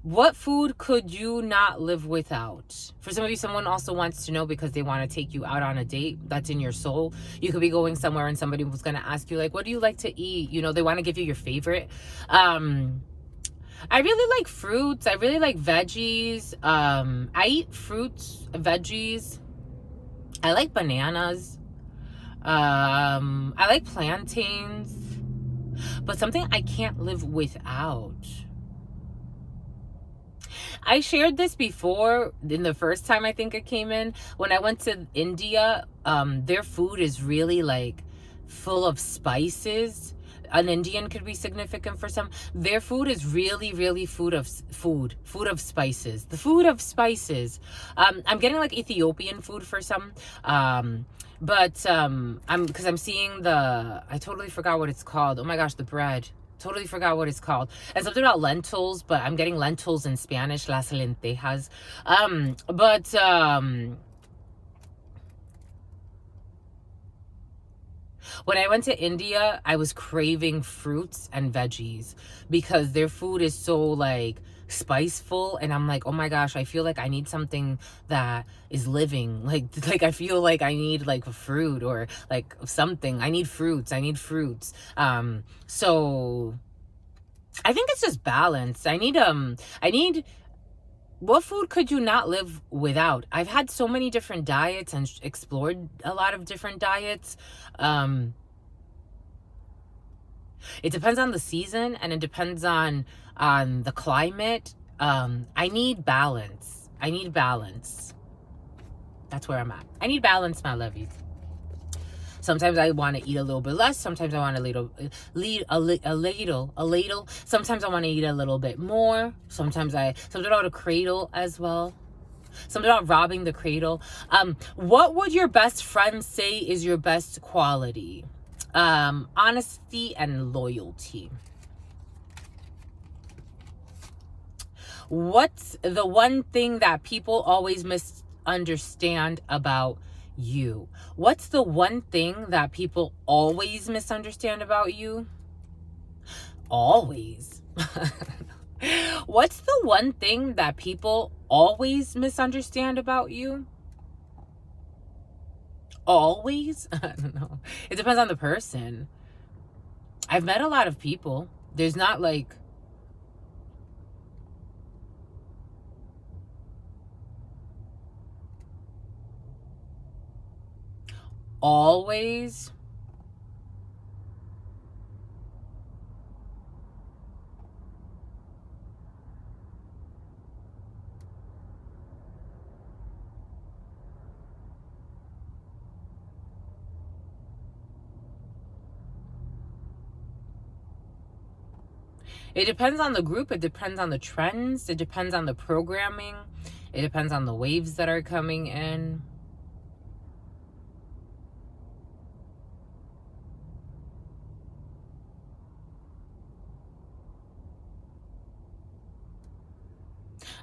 [SPEAKER 1] What food could you not live without? For some of you, someone also wants to know because they want to take you out on a date. That's in your soul. You could be going somewhere and somebody was going to ask you, like, what do you like to eat? You know, they want to give you your favorite. I really like fruits. I really like veggies. I eat fruits, veggies. I like bananas. I like plantains, but something I can't live without. I shared this before in the first time I think it came in. When I went to India, their food is really like full of spices. An Indian could be significant for some. Their food is really, really food of spices. The food of spices. I'm getting like Ethiopian food for some. Because I'm seeing I totally forgot what it's called. Oh my gosh, the bread. Totally forgot what it's called. And something about lentils, but I'm getting lentils in Spanish, las lentejas. When I went to India, I was craving fruits and veggies because their food is so like spiceful, and I'm like, oh my gosh, I feel like I need something that is living. Like I feel like I need like a fruit or like something. I need fruits. So I think it's just balance. I need what food could you not live without? I've had so many different diets and explored a lot of different diets. It depends on the season and it depends on the climate. I need balance. That's where I'm at. I need balance, my lovies. Sometimes I want to eat a little bit less. Sometimes I want a ladle. Sometimes I want to eat a little bit more. Something about a cradle as well. Something about robbing the cradle. What would your best friend say is your best quality? Honesty and loyalty. What's the one thing that people always misunderstand about you? What's the one thing that people always misunderstand about you? Always. What's the one thing that people always misunderstand about you? Always? I don't know. It depends on the person. I've met a lot of people. There's not like always. It depends on the group. It depends on the trends. It depends on the programming. It depends on the waves that are coming in.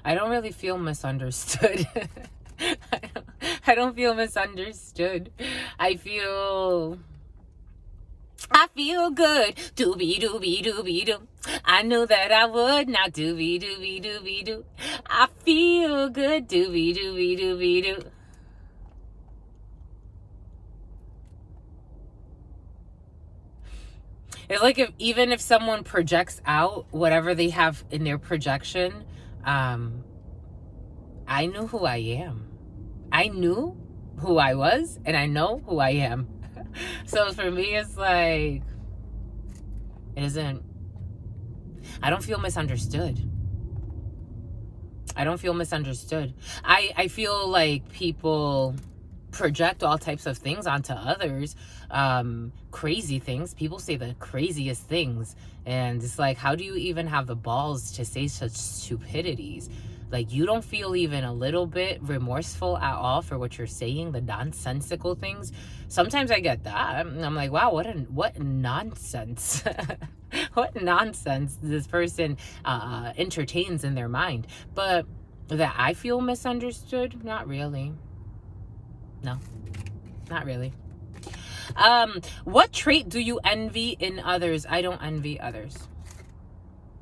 [SPEAKER 1] I don't really feel misunderstood. I don't feel misunderstood. I feel I feel good. Doobie doobie doobie doo. I knew that I would. Now doobie doobie doobie doo. I feel good. Doobie doobie doobie doo. It's like even if someone projects out whatever they have in their projection, I knew who I am. I knew who I was, and I know who I am. So for me, it's like, it isn't, I don't feel misunderstood. I don't feel misunderstood. I feel like people project all types of things onto others, crazy things. People say the craziest things, and it's like, how do you even have the balls to say such stupidities? Like, you don't feel even a little bit remorseful at all for what you're saying, the nonsensical things. Sometimes I get that. I'm like, wow, what nonsense. What nonsense this person entertains in their mind. But that I feel misunderstood? Not really. No, not really. What trait do you envy in others? I don't envy others.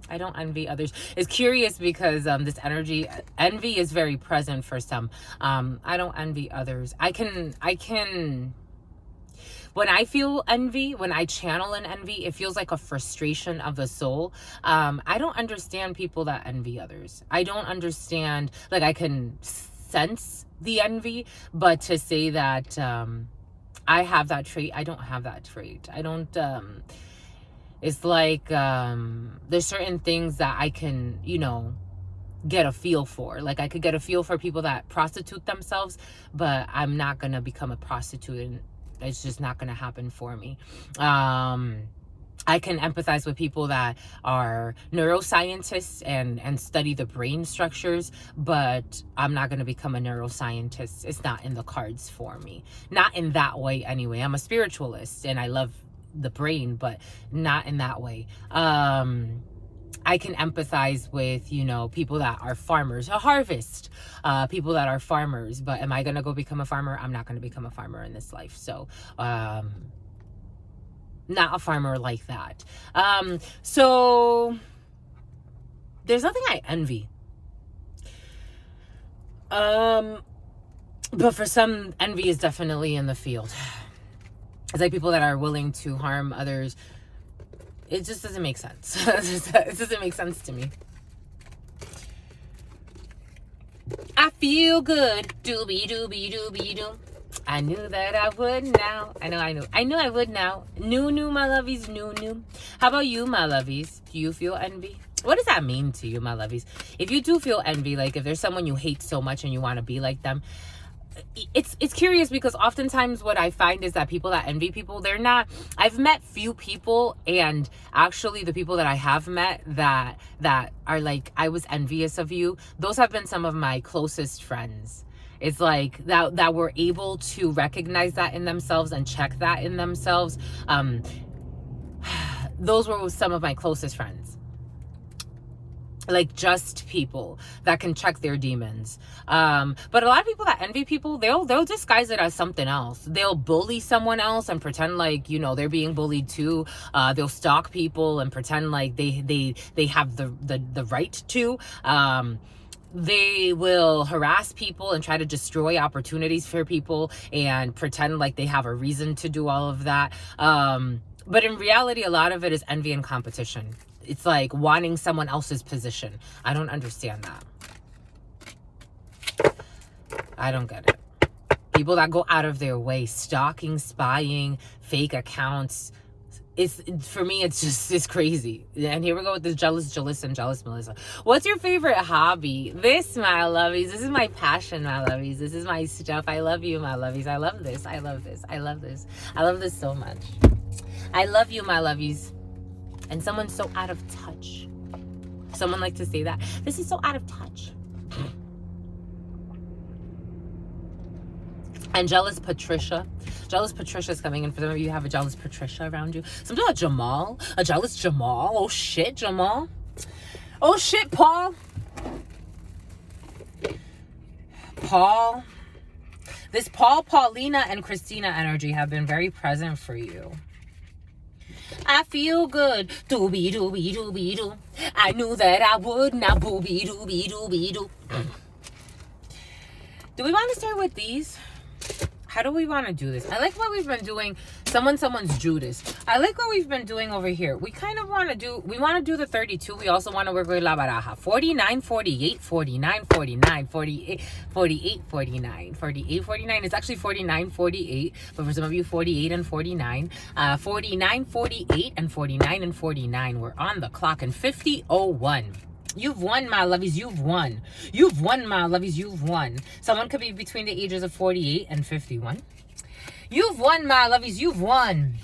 [SPEAKER 1] I don't envy others. It's curious because this envy is very present for some. I don't envy others. I can, when I feel envy, when I channel an envy, it feels like a frustration of the soul. I don't understand people that envy others. I don't understand, like, I can sense the envy, but to say that I have that trait, I don't have that trait. I don't, it's like, there's certain things that I can, get a feel for. Like, I could get a feel for people that prostitute themselves, but I'm not going to become a prostitute, and it's just not going to happen for me. I can empathize with people that are neuroscientists and study the brain structures, but I'm not going to become a neuroscientist. It's not in the cards for me. Not in that way anyway. I'm a spiritualist and I love the brain, but not in that way. I can empathize with, people that are farmers, a harvest, people that are farmers, but am I going to go become a farmer? I'm not going to become a farmer in this life. So, not a farmer like that. So there's nothing I envy. But for some, envy is definitely in the field. It's like people that are willing to harm others. It just doesn't make sense. It doesn't make sense to me. I feel good. Doobie doobie doobie doo. I knew that I would now. I knew I would now. New, my lovies, new. How about you, my lovies? Do you feel envy? What does that mean to you, my lovies? If you do feel envy, like if there's someone you hate so much and you want to be like them, it's curious because oftentimes what I find is that people that envy people, they're not, I've met few people, and actually the people that I have met that are like, I was envious of you, those have been some of my closest friends. It's like that were able to recognize that in themselves and check that in themselves. Those were some of my closest friends. Like, just people that can check their demons. But a lot of people that envy people, they'll disguise it as something else. They'll bully someone else and pretend like, they're being bullied too. They'll stalk people and pretend like they have the right to. They will harass people and try to destroy opportunities for people and pretend like they have a reason to do all of that. But in reality, a lot of it is envy and competition. It's like wanting someone else's position. I don't understand that. I don't get it. People that go out of their way, stalking, spying, fake accounts. For me, it's crazy. And here we go with this jealous Melissa. What's your favorite hobby? This, my lovies. This is my passion, my lovies. This is my stuff. I love you, my lovies. I love this. I love this. I love this. I love this so much. I love you, my lovies. And someone's so out of touch. Someone like to say that. This is so out of touch. And jealous Patricia. Jealous Patricia is coming in. For some of you have a jealous Patricia around you. Something about Jamal. A jealous Jamal. Oh shit, Jamal. Oh shit, Paul. Paul. This Paul, Paulina, and Christina energy have been very present for you. I feel good. Doobie doobie doobie doo. I knew that I would. Now boobie doobie doobie doo. Do we want to start with these? How do we want to do this? I like what we've been doing. Someone's Judas. I like what we've been doing over here. We kind of want to do, we want to do the 32. We also want to work with La Baraja. 49, 48, 49, 49, 48, 48, 49, 48, 49. It's actually 49, 48. But for some of you, 48 and 49. 49, 48, and 49 and 49. We're on the clock in 50:01. You've won, my lovies. You've won. You've won, my lovies. You've won. Someone could be between the ages of 48 and 51. You've won, my lovies. You've won.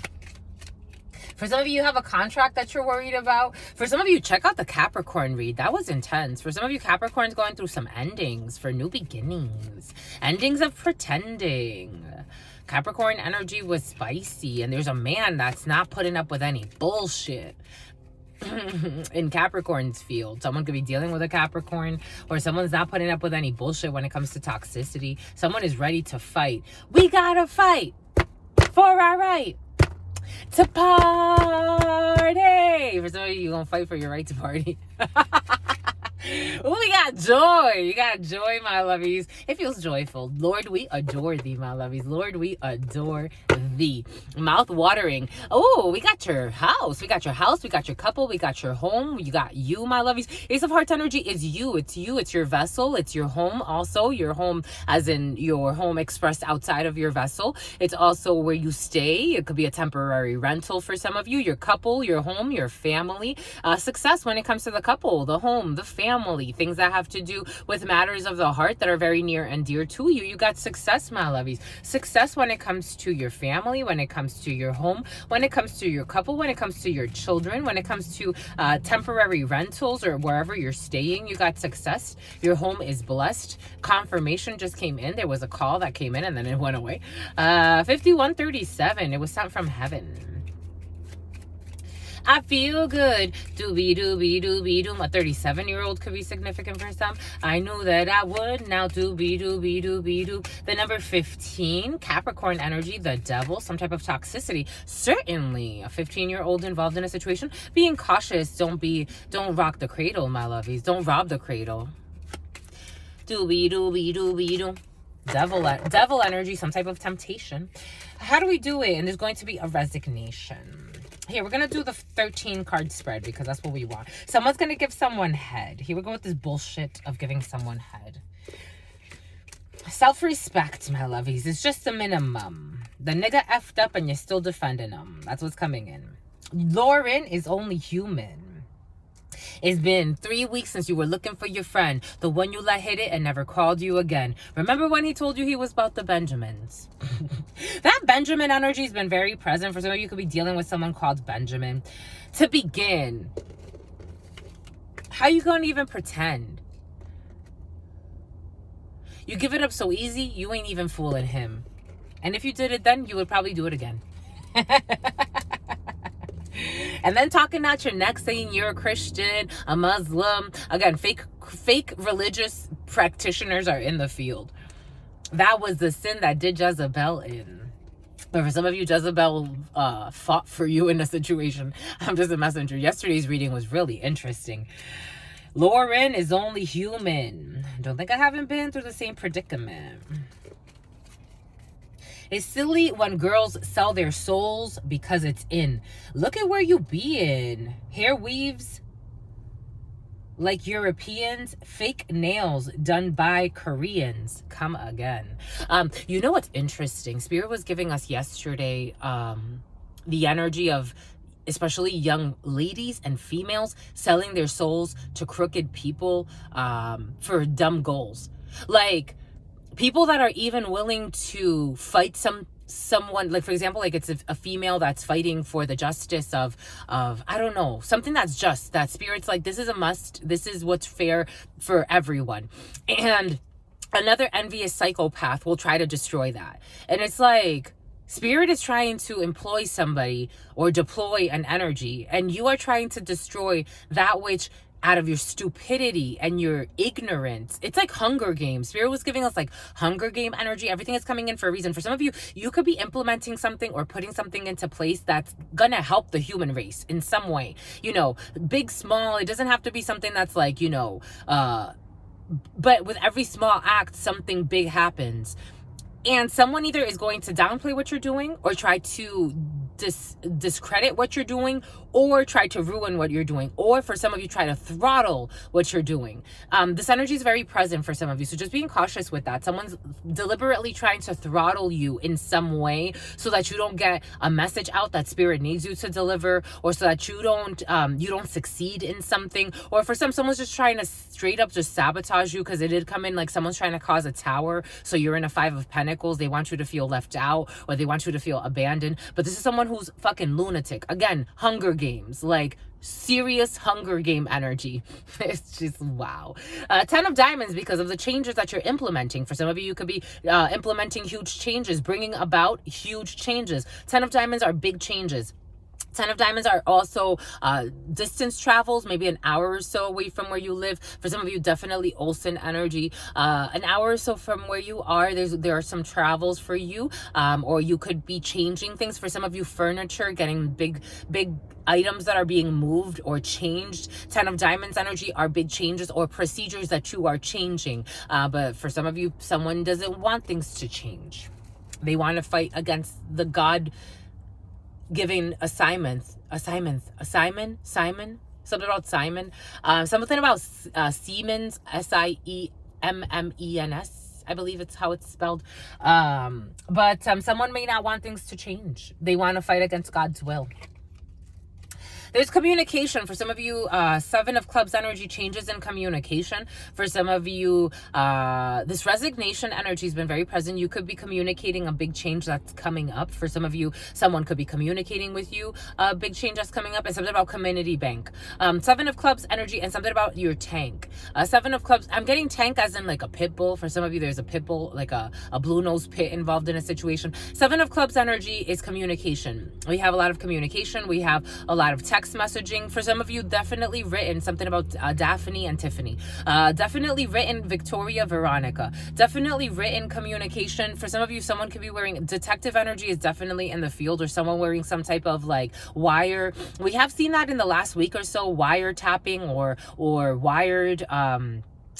[SPEAKER 1] For some of you have a contract that you're worried about. For some of you, check out the Capricorn read. That was intense. For some of you, Capricorn's going through some endings for new beginnings. Endings of pretending. Capricorn energy was spicy. And there's a man that's not putting up with any bullshit. In Capricorn's field, someone could be dealing with a Capricorn, or someone's not putting up with any bullshit when it comes to toxicity. Someone is ready to fight. We gotta fight for our right to party. For some of you, you're gonna fight for your right to party. Oh, we got joy. You got joy, my lovies. It feels joyful. Lord, we adore thee, my lovies. Lord, we adore thee. Mouth watering. Oh, we got your house. We got your house. We got your couple. We got your home. You got you, my lovies. Ace of Hearts energy is you. It's you. It's your vessel. It's your home. Also, your home, as in your home expressed outside of your vessel. It's also where you stay. It could be a temporary rental for some of you. Your couple, your home, your family. Success when it comes to the couple, the home, the family. Things that have to do with matters of the heart that are very near and dear to you. You got success, my lovies. Success when it comes to your family, when it comes to your home, when it comes to your couple, when it comes to your children, when it comes to temporary rentals or wherever you're staying. You got success. Your home is blessed. Confirmation just came in. There was a call that came in and then it went away. 5137. It was sent from heaven. I feel good. Doobie doobie doobie doo. A 37-year-old could be significant for some. I knew that I would. Now doobie doobie doobie doo. The number 15, Capricorn energy, the devil, some type of toxicity. Certainly a 15-year-old involved in a situation. Being cautious. Don't rock the cradle, my lovies. Don't rob the cradle. Doobie doobie doobie doo. Devil energy, some type of temptation. How do we do it? And there's going to be a resignation. Here, we're going to do the 13 card spread because that's what we want. Someone's going to give someone head. Here we go with this bullshit of giving someone head. Self-respect, my lovies, is just the minimum. The nigga effed up and you're still defending him. That's what's coming in. Lauren is only human. It's been 3 weeks since you were looking for your friend, the one you let hit it and never called you again. Remember when he told you he was about the Benjamins? That Benjamin energy has been very present. For some of you, could be dealing with someone called Benjamin. To begin, how you gonna even pretend? You give it up so easy, you ain't even fooling him. And if you did it then, you would probably do it again. And then talking out your neck saying you're a Christian, a Muslim. Again, fake religious practitioners are in the field. That was the sin that did Jezebel in. But for some of you, Jezebel fought for you in a situation. I'm just a messenger. Yesterday's reading was really interesting. Lauren is only human. Don't think I haven't been through the same predicament. It's silly when girls sell their souls because it's in. Look at where you be in. Hair weaves like Europeans. Fake nails done by Koreans. Come again. You know what's interesting? Spirit was giving us yesterday the energy of especially young ladies and females selling their souls to crooked people for dumb goals. Like, people that are even willing to fight someone, like for example, like it's a female that's fighting for the justice of I don't know, something that's just, that Spirit's like, this is a must, this is what's fair for everyone. And another envious psychopath will try to destroy that. And it's like, Spirit is trying to employ somebody or deploy an energy, and you are trying to destroy that which out of your stupidity and your ignorance. It's like Hunger Games. Spirit was giving us like Hunger Game energy. Everything is coming in for a reason. For some of you, you could be implementing something or putting something into place that's gonna help the human race in some way. You know, big, small. It doesn't have to be something that's like, you know, but with every small act, something big happens. And someone either is going to downplay what you're doing or try to discredit what you're doing, or try to ruin what you're doing, or for some of you try to throttle what you're doing. This energy is very present for some of you, so just being cautious with that. Someone's deliberately trying to throttle you in some way so that you don't get a message out that spirit needs you to deliver, or so that you don't succeed in something. Or for someone's just trying to straight up just sabotage you, because it did come in like someone's trying to cause a tower, so you're in a 5 of Pentacles. They want you to feel left out, or they want you to feel abandoned. But this is someone who's fucking lunatic. Again, Hunger Games, like serious Hunger Game energy. It's just wow. 10 of Diamonds, because of the changes that you're implementing. For some of you, you could be implementing huge changes, bringing about huge changes. 10 of Diamonds are big changes. 10 of Diamonds are also distance travels, maybe an hour or so away from where you live. For some of you, definitely Olsen energy. An hour or so from where you are, there are some travels for you, or you could be changing things. For some of you, furniture, getting big items that are being moved or changed. 10 of Diamonds energy are big changes or procedures that you are changing. But for some of you, someone doesn't want things to change. They want to fight against the God giving assignment, something about Simon, something about Siemens, Siemens, I believe it's how it's spelled. But someone may not want things to change. They want to fight against God's will. There's communication. For some of you, 7 of Clubs energy, changes in communication. For some of you, this resignation energy has been very present. You could be communicating a big change that's coming up. For some of you, someone could be communicating with you a big change that's coming up. And something about community bank. 7 of Clubs energy, and something about your tank. 7 of Clubs, I'm getting tank as in like a pit bull. For some of you, there's a pit bull, like a blue nose pit involved in a situation. 7 of Clubs energy is communication. We have a lot of communication. We have a lot of text messaging. For some of you, definitely written something about Daphne and Tiffany. Definitely written Victoria, Veronica. Definitely written communication. For some of you, someone could be wearing detective energy is definitely in the field, or someone wearing some type of like wire. We have seen that in the last week or so, wire tapping or wired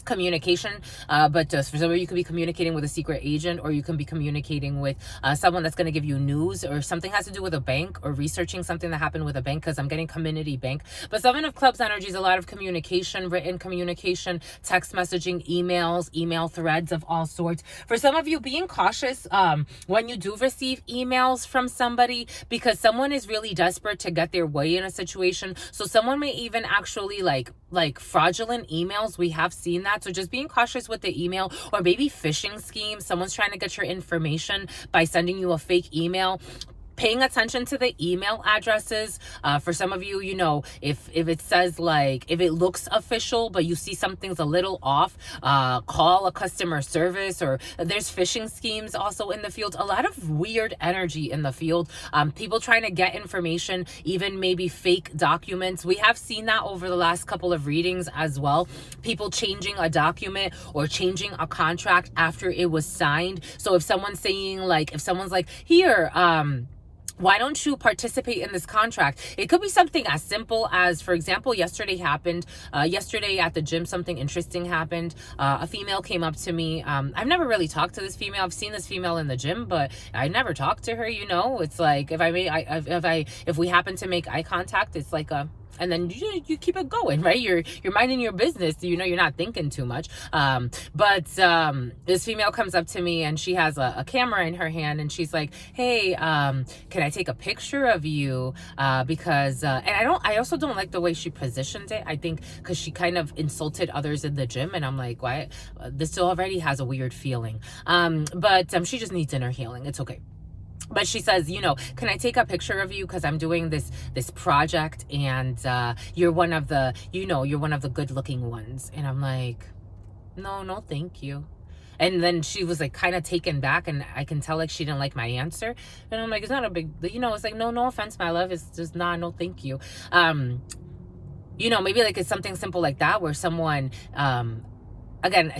[SPEAKER 1] communication. But just for some of you, could be communicating with a secret agent, or you can be communicating with someone that's going to give you news, or something has to do with a bank, or researching something that happened with a bank, because I'm getting community bank. But 7 of Clubs energy is a lot of communication, written communication, text messaging, emails, email threads of all sorts. For some of you, being cautious when you do receive emails from somebody, because someone is really desperate to get their way in a situation. So someone may even actually like fraudulent emails. We have seen that. So just being cautious with the email, or maybe phishing schemes. Someone's trying to get your information by sending you a fake email. Paying attention to the email addresses. For some of you, you know, if it says like, if it looks official, but you see something's a little off, call a customer service. Or there's phishing schemes also in the field. A lot of weird energy in the field. People trying to get information, even maybe fake documents. We have seen that over the last couple of readings as well. People changing a document or changing a contract after it was signed. So if someone's saying like, if someone's like, here, why don't you participate in this contract? It could be something as simple as, for example, yesterday at the gym, something interesting happened. A female came up to me. I've never really talked to this female. I've seen this female in the gym, but I never talked to her. You know, it's like if we happen to make eye contact, it's like a, and then you keep it going, right? You're minding your business. You know, you're not thinking too much. But this female comes up to me, and she has a camera in her hand, and she's like, hey, can I take a picture of you? Because and I also don't like the way she positioned it. I think because she kind of insulted others in the gym, and I'm like, why? This already has a weird feeling. But she just needs inner healing. It's okay. But she says, you know, can I take a picture of you? Because I'm doing this project, and you're one of the, you know, you're one of the good looking ones. And I'm like, no, thank you. And then she was like kind of taken back, and I can tell like she didn't like my answer. And I'm like, it's not a big, you know, it's like, no offense, my love. It's just no, thank you. you know, maybe like it's something simple like that where someone, again,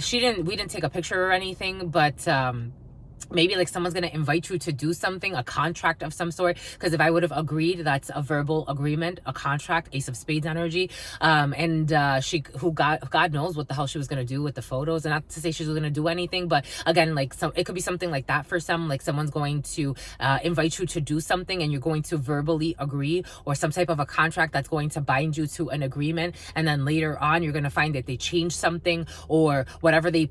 [SPEAKER 1] we didn't take a picture or anything, but maybe like someone's going to invite you to do something, a contract of some sort. Because if I would have agreed, that's a verbal agreement, a contract, Ace of Spades energy. God knows what the hell she was going to do with the photos. And not to say she was going to do anything, but again, like it could be something like that for some, like someone's going to invite you to do something and you're going to verbally agree, or some type of a contract that's going to bind you to an agreement. And then later on, you're going to find that they changed something, or whatever they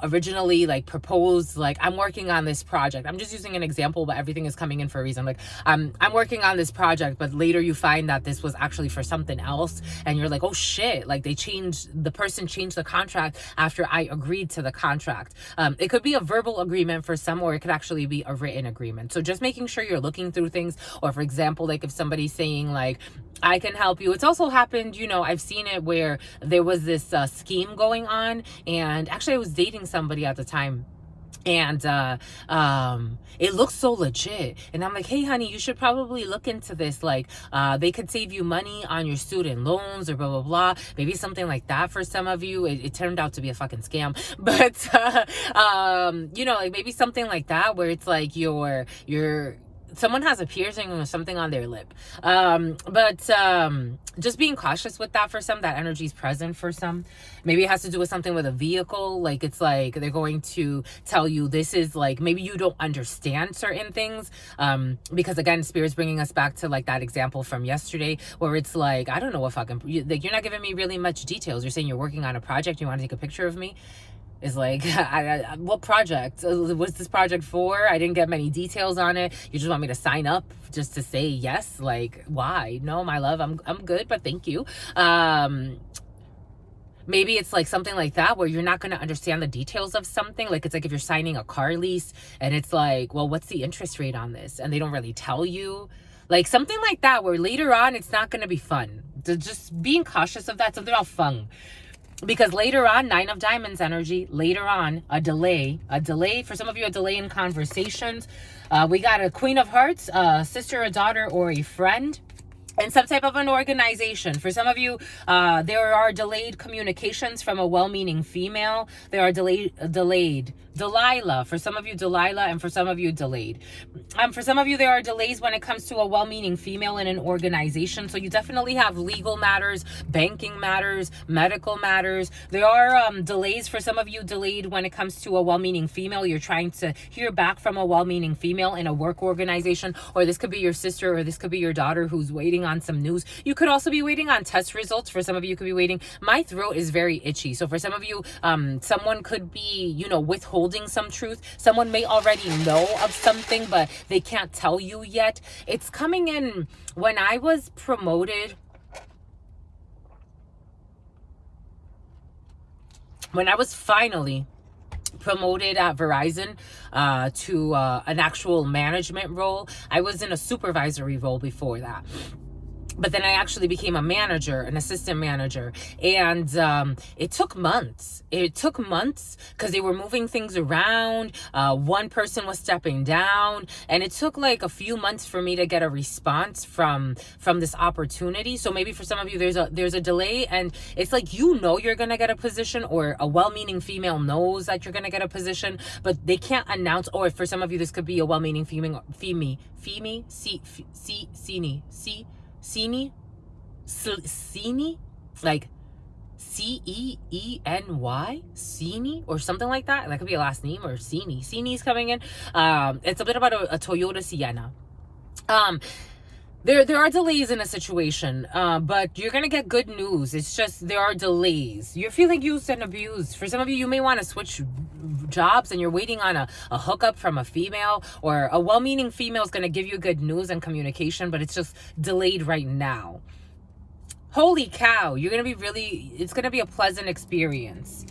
[SPEAKER 1] originally like proposed. Like, I'm working on this project. I'm just using an example, but everything is coming in for a reason. Like, I'm working on this project, but later you find that this was actually for something else, and you're like, oh shit, like the person changed the contract after I agreed to the contract. It could be a verbal agreement for some, or it could actually be a written agreement. So just making sure you're looking through things. Or for example, like if somebody's saying like, I can help you. It's also happened, you know, I've seen it where there was this scheme going on, and actually I was dating somebody at the time, and it looks so legit, and I'm like, hey honey, you should probably look into this. Like, they could save you money on your student loans, or blah blah blah. Maybe something like that for some of you. It turned out to be a fucking scam, but you know, like maybe something like that where it's like someone has a piercing or something on their lip. Just being cautious with that for some. That energy is present for some. Maybe it has to do with something with a vehicle. Like, it's like they're going to tell you this is like, maybe you don't understand certain things. Because again, Spirit's bringing us back to like that example from yesterday, where it's like, I don't know what fucking, like, you're not giving me really much details. You're saying you're working on a project. You want to take a picture of me? Is like, what project? What's this project for? I didn't get many details on it. You just want me to sign up just to say yes? Like, why? No, my love, I'm good, but thank you. Maybe it's like something like that where you're not going to understand the details of something. Like, it's like if you're signing a car lease and it's like, well, what's the interest rate on this? And they don't really tell you. Like something like that where later on it's not going to be fun. Just being cautious of that. Something about fun. Because later on, 9 of Diamonds energy, later on, a delay, for some of you, a delay in conversations. We got a Queen of Hearts, a sister, a daughter, or a friend. And some type of an organization. For some of you, there are delayed communications from a well-meaning female. There are delayed. Delilah. For some of you, Delilah, and for some of you, delayed. For some of you, there are delays when it comes to a well-meaning female in an organization. So you definitely have legal matters, banking matters, medical matters. There are delays for some of you, delayed when it comes to a well-meaning female. You're trying to hear back from a well-meaning female in a work organization, or this could be your sister, or this could be your daughter who's waiting on some news. You could also be waiting on test results. For some of you, could be waiting. My throat is very itchy. So for some of you, someone could be, you know, withholding some truth. Someone may already know of something, but they can't tell you yet. It's coming in when I was promoted. When I was finally promoted at Verizon to an actual management role. I was in a supervisory role before that. But then I actually became a manager, an assistant manager. And it took months. It took months because they were moving things around. One person was stepping down. And it took like a few months for me to get a response from this opportunity. So maybe for some of you, there's a delay. And it's like, you know, you're going to get a position, or a well-meaning female knows that you're going to get a position, but they can't announce. Or for some of you, this could be a well-meaning female, Ceny, like Ceeny, Ceny, or something like that. That could be a last name, or Ceny. Ceny's coming in. It's a bit about a Toyota Sienna. There are delays in a situation, but you're going to get good news. It's just there are delays. You're feeling used and abused. For some of you, you may want to switch jobs and you're waiting on a hookup from a female, or a well-meaning female is going to give you good news and communication, but it's just delayed right now. Holy cow, you're going to be it's going to be a pleasant experience.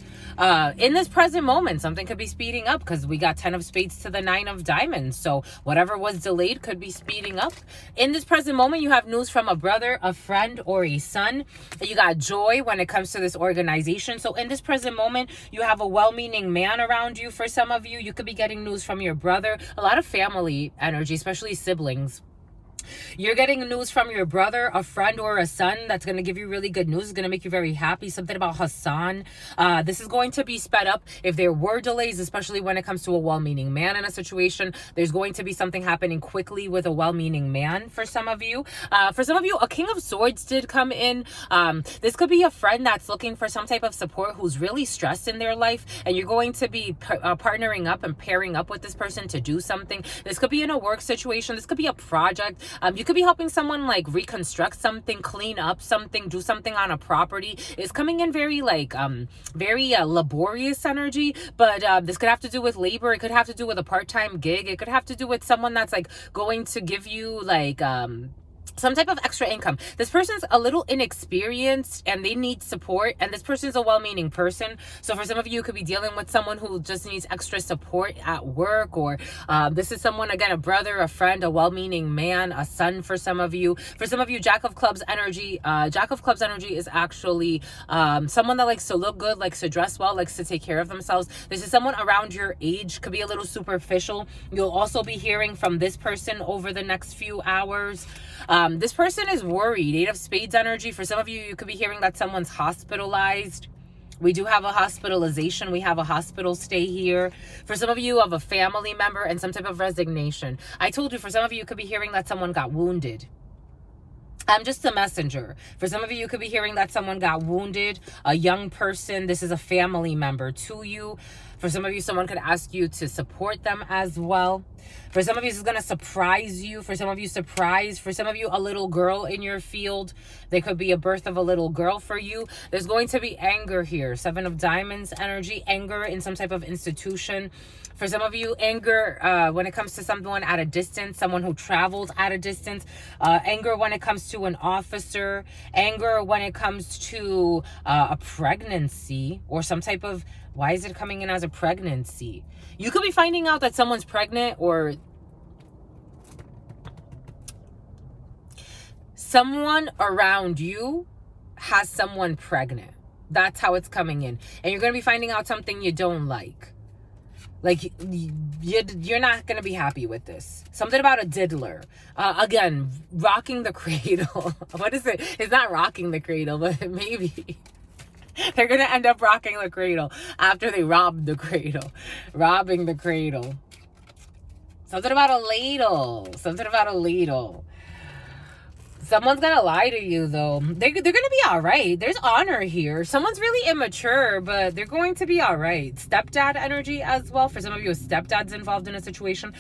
[SPEAKER 1] In this present moment, something could be speeding up because we got 10 of Spades to the 9 of Diamonds. So whatever was delayed could be speeding up. In this present moment, you have news from a brother, a friend, or a son. You got joy when it comes to this organization. So in this present moment, you have a well-meaning man around you. For some of you, you could be getting news from your brother. A lot of family energy, especially siblings. You're getting news from your brother, a friend, or a son that's going to give you really good news. It's going to make you very happy. Something about Hassan. This is going to be sped up. If there were delays, especially when it comes to a well-meaning man in a situation, there's going to be something happening quickly with a well-meaning man for some of you. For some of you, a King of Swords did come in. This could be a friend that's looking for some type of support who's really stressed in their life, and you're going to be partnering up and pairing up with this person to do something. This could be in a work situation. This could be a project. You could be helping someone like reconstruct something, clean up something, do something on a property. It's coming in very like very laborious energy, but this could have to do with labor. It could have to do with a part-time gig. It could have to do with someone that's like going to give you like some type of extra income. This person's a little inexperienced and they need support, and this person's a well-meaning person. So for some of you, you could be dealing with someone who just needs extra support at work, or this is someone, again, a brother, a friend, a well-meaning man, a son for some of you. For some of you, Jack of Clubs energy. Jack of Clubs energy is actually someone that likes to look good, likes to dress well, likes to take care of themselves. This is someone around your age, could be a little superficial. You'll also be hearing from this person over the next few hours. This person is worried. Eight of Spades energy. For some of you, you could be hearing that someone's hospitalized. We do have a hospitalization. We have a hospital stay here. For some of you, of a family member and some type of resignation. I told you, for some of you, you could be hearing that someone got wounded. I'm just a messenger. For some of you, you could be hearing that someone got wounded, a young person. This is a family member to you. For some of you, someone could ask you to support them as well. For some of you, this is going to surprise you. For some of you, surprise. For some of you, a little girl in your field. There could be a birth of a little girl for you. There's going to be anger here. Seven of Diamonds energy, anger in some type of institution. For some of you, anger when it comes to someone at a distance, someone who travels at a distance. Anger when it comes to an officer. Anger when it comes to a pregnancy or some type of... Why is it coming in as a pregnancy? You could be finding out that someone's pregnant, or someone around you has someone pregnant. That's how it's coming in. And you're going to be finding out something you don't like. Like, you're not going to be happy with this. Something about a diddler. Again, rocking the cradle. What is it? It's not rocking the cradle, but maybe... They're going to end up rocking the cradle after they rob the cradle. Robbing the cradle. Something about a ladle. Something about a ladle. Someone's going to lie to you, though. They're going to be all right. There's honor here. Someone's really immature, but they're going to be all right. Stepdad energy as well. For some of you, a stepdad's involved in a situation.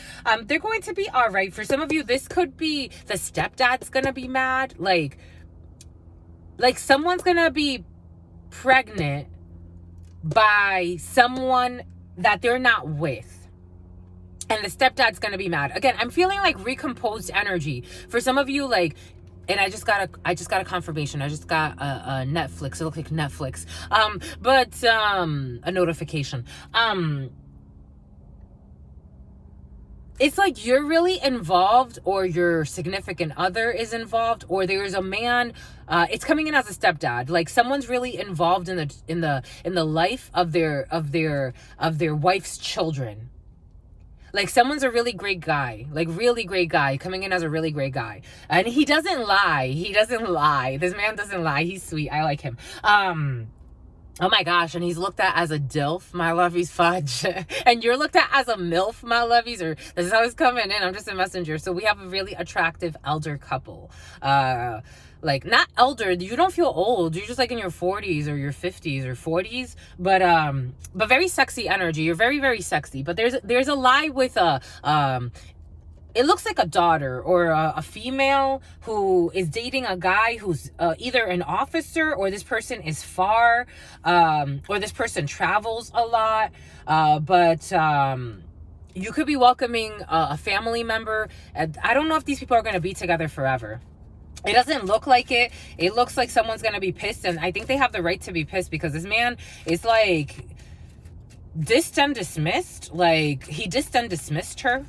[SPEAKER 1] They're going to be all right. For some of you, this could be the stepdad's going to be mad. Like someone's going to be pregnant by someone that they're not with, and the stepdad's gonna be mad. Again, I'm feeling like recomposed energy for some of you. Like, and I just got a confirmation. I just got a Netflix. It looked like Netflix. But a notification. It's like you're really involved, or your significant other is involved, or there's a man. It's coming in as a stepdad. Like, someone's really involved in the life of their wife's children. Like, someone's a really great guy, like really great guy, coming in as a really great guy, and he doesn't lie. He doesn't lie. This man doesn't lie. He's sweet. I like him. Oh my gosh, and he's looked at as a DILF, my lovies, fudge. And you're looked at as a MILF, my lovies, or this is how it's coming in. I'm just a messenger. So we have a really attractive elder couple. Like, not elder, you don't feel old. You're just like in your 40s or your 50s or 40s. But very sexy energy. You're very, very sexy. But there's a lie with it looks like a daughter or a female who is dating a guy who's either an officer, or this person is far, or this person travels a lot. But you could be welcoming a family member. I don't know if these people are going to be together forever. It doesn't look like it. It looks like someone's going to be pissed. And I think they have the right to be pissed, because this man is like dissed and dismissed. Like, he dissed and dismissed her.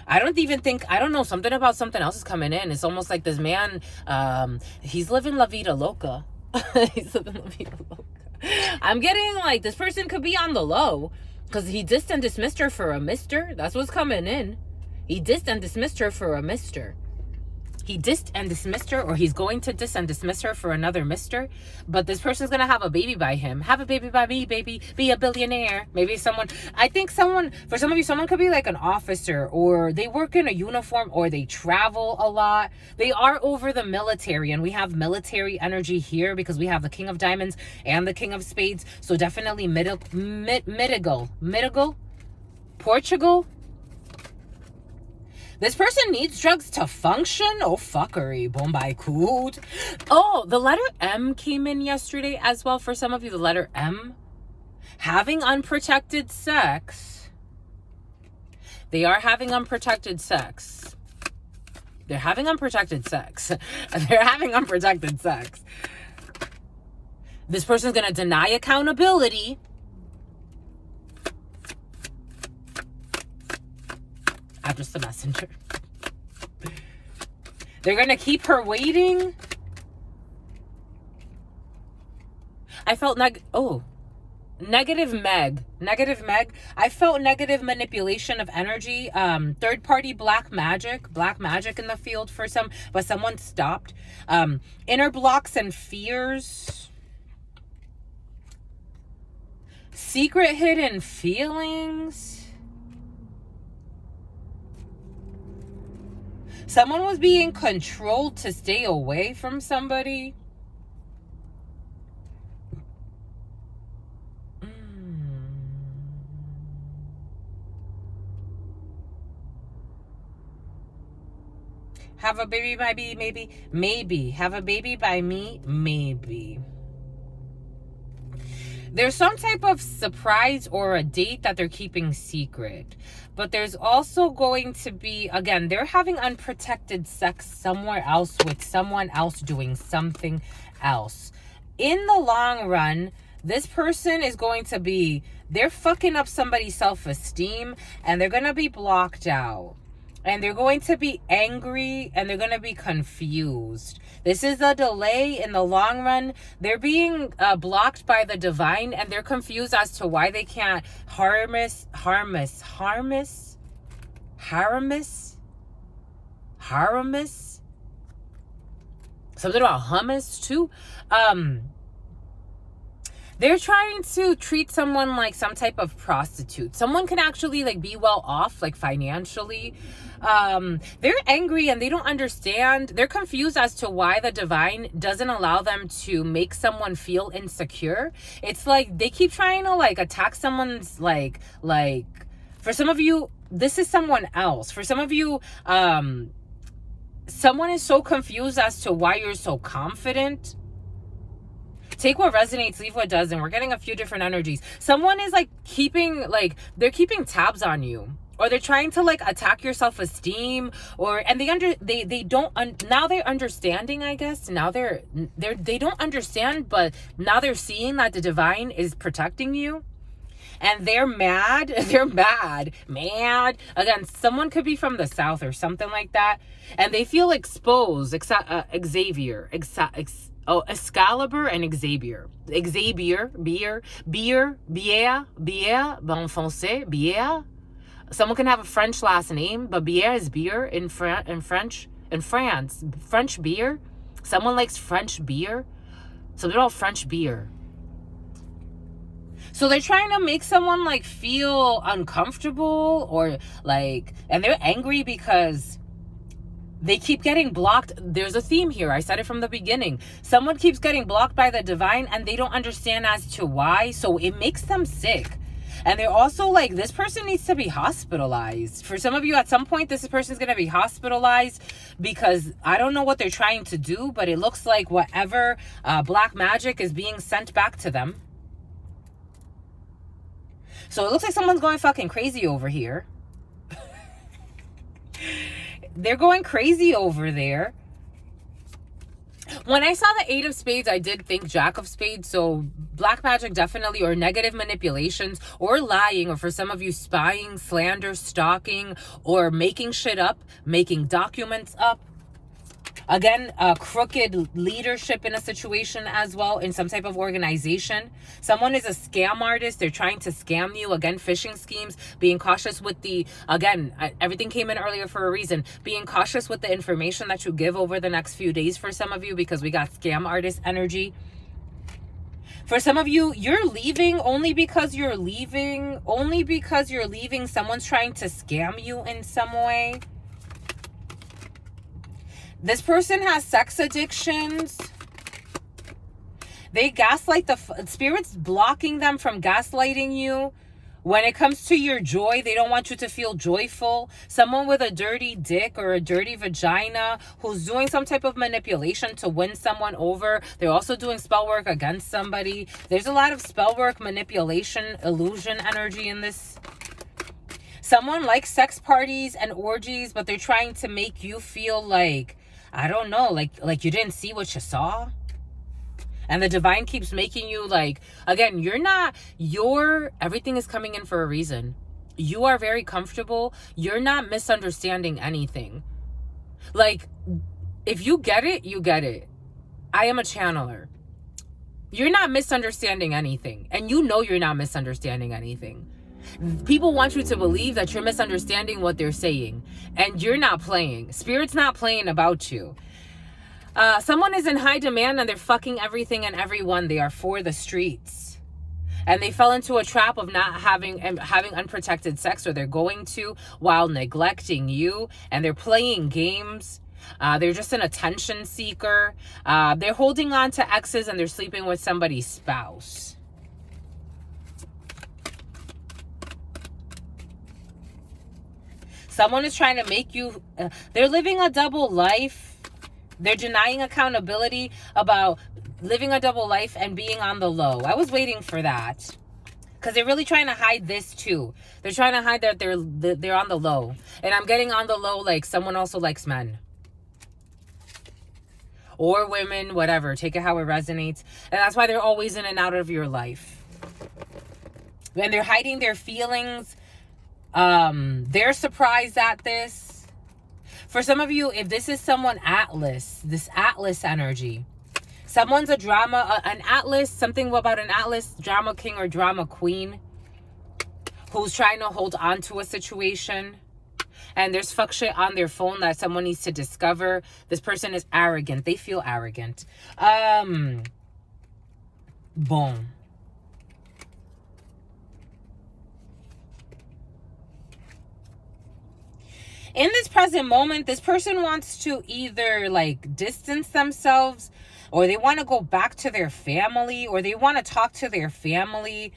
[SPEAKER 1] I don't know, something about something else is coming in. It's almost like this man, he's living La Vida Loca. He's living La Vida Loca. I'm getting like this person could be on the low, because he dissed and dismissed her for a mister. That's what's coming in. He dissed and dismissed her for a mister. He dissed and dismissed her, or he's going to diss and dismiss her for another mister. But this person's going to have a baby by him. Have a baby by me, baby. Be a billionaire. Maybe someone, I think someone, for some of you, someone could be like an officer, or they work in a uniform, or they travel a lot. They are over the military, and we have military energy here because we have the King of Diamonds and the King of Spades. So definitely Portugal. This person needs drugs to function. Oh, fuckery. Bombay coot. Oh, the letter M came in yesterday as well. For some of you, the letter M. Having unprotected sex. They are having unprotected sex. They're having unprotected sex. They're having unprotected sex. This person's going to deny accountability. I'm just a messenger. They're going to keep her waiting. I felt negative Meg. I felt negative manipulation of energy. Third party black magic in the field for some, but someone stopped. Inner blocks and fears. Secret hidden feelings. Someone was being controlled to stay away from somebody. Have a baby by me, maybe. Have a baby by me, maybe. There's some type of surprise or a date that they're keeping secret. But there's also going to be, again, they're having unprotected sex somewhere else with someone else doing something else. In the long run, this person is going to be, they're fucking up somebody's self-esteem, and they're going to be blocked out. And they're going to be angry, and they're going to be confused. This is a delay in the long run. They're being blocked by the divine, and they're confused as to why they can't harness. Something about hummus too. They're trying to treat someone like some type of prostitute. Someone can actually like be well off, like financially. They're angry and they don't understand. They're confused as to why the divine doesn't allow them to make someone feel insecure. It's like they keep trying to like attack someone's like for some of you, this is someone else. For some of you, someone is so confused as to why you're so confident. Take what resonates, leave what doesn't. We're getting a few different energies. Someone is like they're keeping tabs on you, or they're trying to like attack your self-esteem, and now they're understanding, I guess. Now they don't understand, but now they're seeing that the divine is protecting you. And they're mad. They're mad. Again, someone could be from the south or something like that. And they feel exposed. Excalibur and Xavier. Bon français, Bière. Someone can have a French last name, but Bière is beer in French. In France, French beer. Someone likes French beer. So they're all French beer. So they're trying to make someone like feel uncomfortable or like, and they're angry because they keep getting blocked. There's a theme here. I said it from the beginning. Someone keeps getting blocked by the divine and they don't understand as to why. So it makes them sick. And they're also like, this person needs to be hospitalized. For some of you, at some point, this person's going to be hospitalized because I don't know what they're trying to do, but it looks like whatever black magic is being sent back to them. So it looks like someone's going fucking crazy over here. They're going crazy over there. When I saw the 8 of Spades, I did think Jack of Spades. So black magic definitely, or negative manipulations, or lying, or for some of you spying, slander, stalking, or making shit up, making documents up. Again, crooked leadership in a situation as well, in some type of organization. Someone is a scam artist. They're trying to scam you. Again, phishing schemes. Being cautious with the, again, everything came in earlier for a reason. Being cautious with the information that you give over the next few days for some of you, because we got scam artist energy. For some of you, you're leaving only because you're leaving. Only because you're leaving. Someone's trying to scam you in some way. This person has sex addictions. They gaslight the spirits, blocking them from gaslighting you. When it comes to your joy, they don't want you to feel joyful. Someone with a dirty dick or a dirty vagina who's doing some type of manipulation to win someone over. They're also doing spell work against somebody. There's a lot of spell work, manipulation, illusion energy in this. Someone likes sex parties and orgies, but they're trying to make you feel like, I don't know, like you didn't see what you saw. And the divine keeps making you like, again, everything is coming in for a reason. You are very comfortable. You're not misunderstanding anything. Like, if you get it, you get it. I am a channeler. You're not misunderstanding anything. And you know you're not misunderstanding anything. People want you to believe that you're misunderstanding what they're saying. And you're not playing. Spirit's not playing about you. Someone is in high demand and they're fucking everything and everyone. They are for the streets. And they fell into a trap of not having unprotected sex, or they're going to, while neglecting you. And they're playing games. They're just an attention seeker. They're holding on to exes and they're sleeping with somebody's spouse. Someone is trying to make you, they're living a double life. They're denying accountability about living a double life and being on the low. I was waiting for that. Because they're really trying to hide this too. They're trying to hide that they're on the low. And I'm getting on the low like someone also likes men. Or women, whatever. Take it how it resonates. And that's why they're always in and out of your life. And they're hiding their feelings. They're surprised at this. For some of you, if this is someone Atlas, this Atlas energy, someone's a drama, an Atlas, something about an Atlas, drama king or drama queen, who's trying to hold on to a situation. And there's fuck shit on their phone that someone needs to discover. This person is arrogant. They feel arrogant. Boom. In this present moment, this person wants to either like distance themselves, or they want to go back to their family, or they want to talk to their family.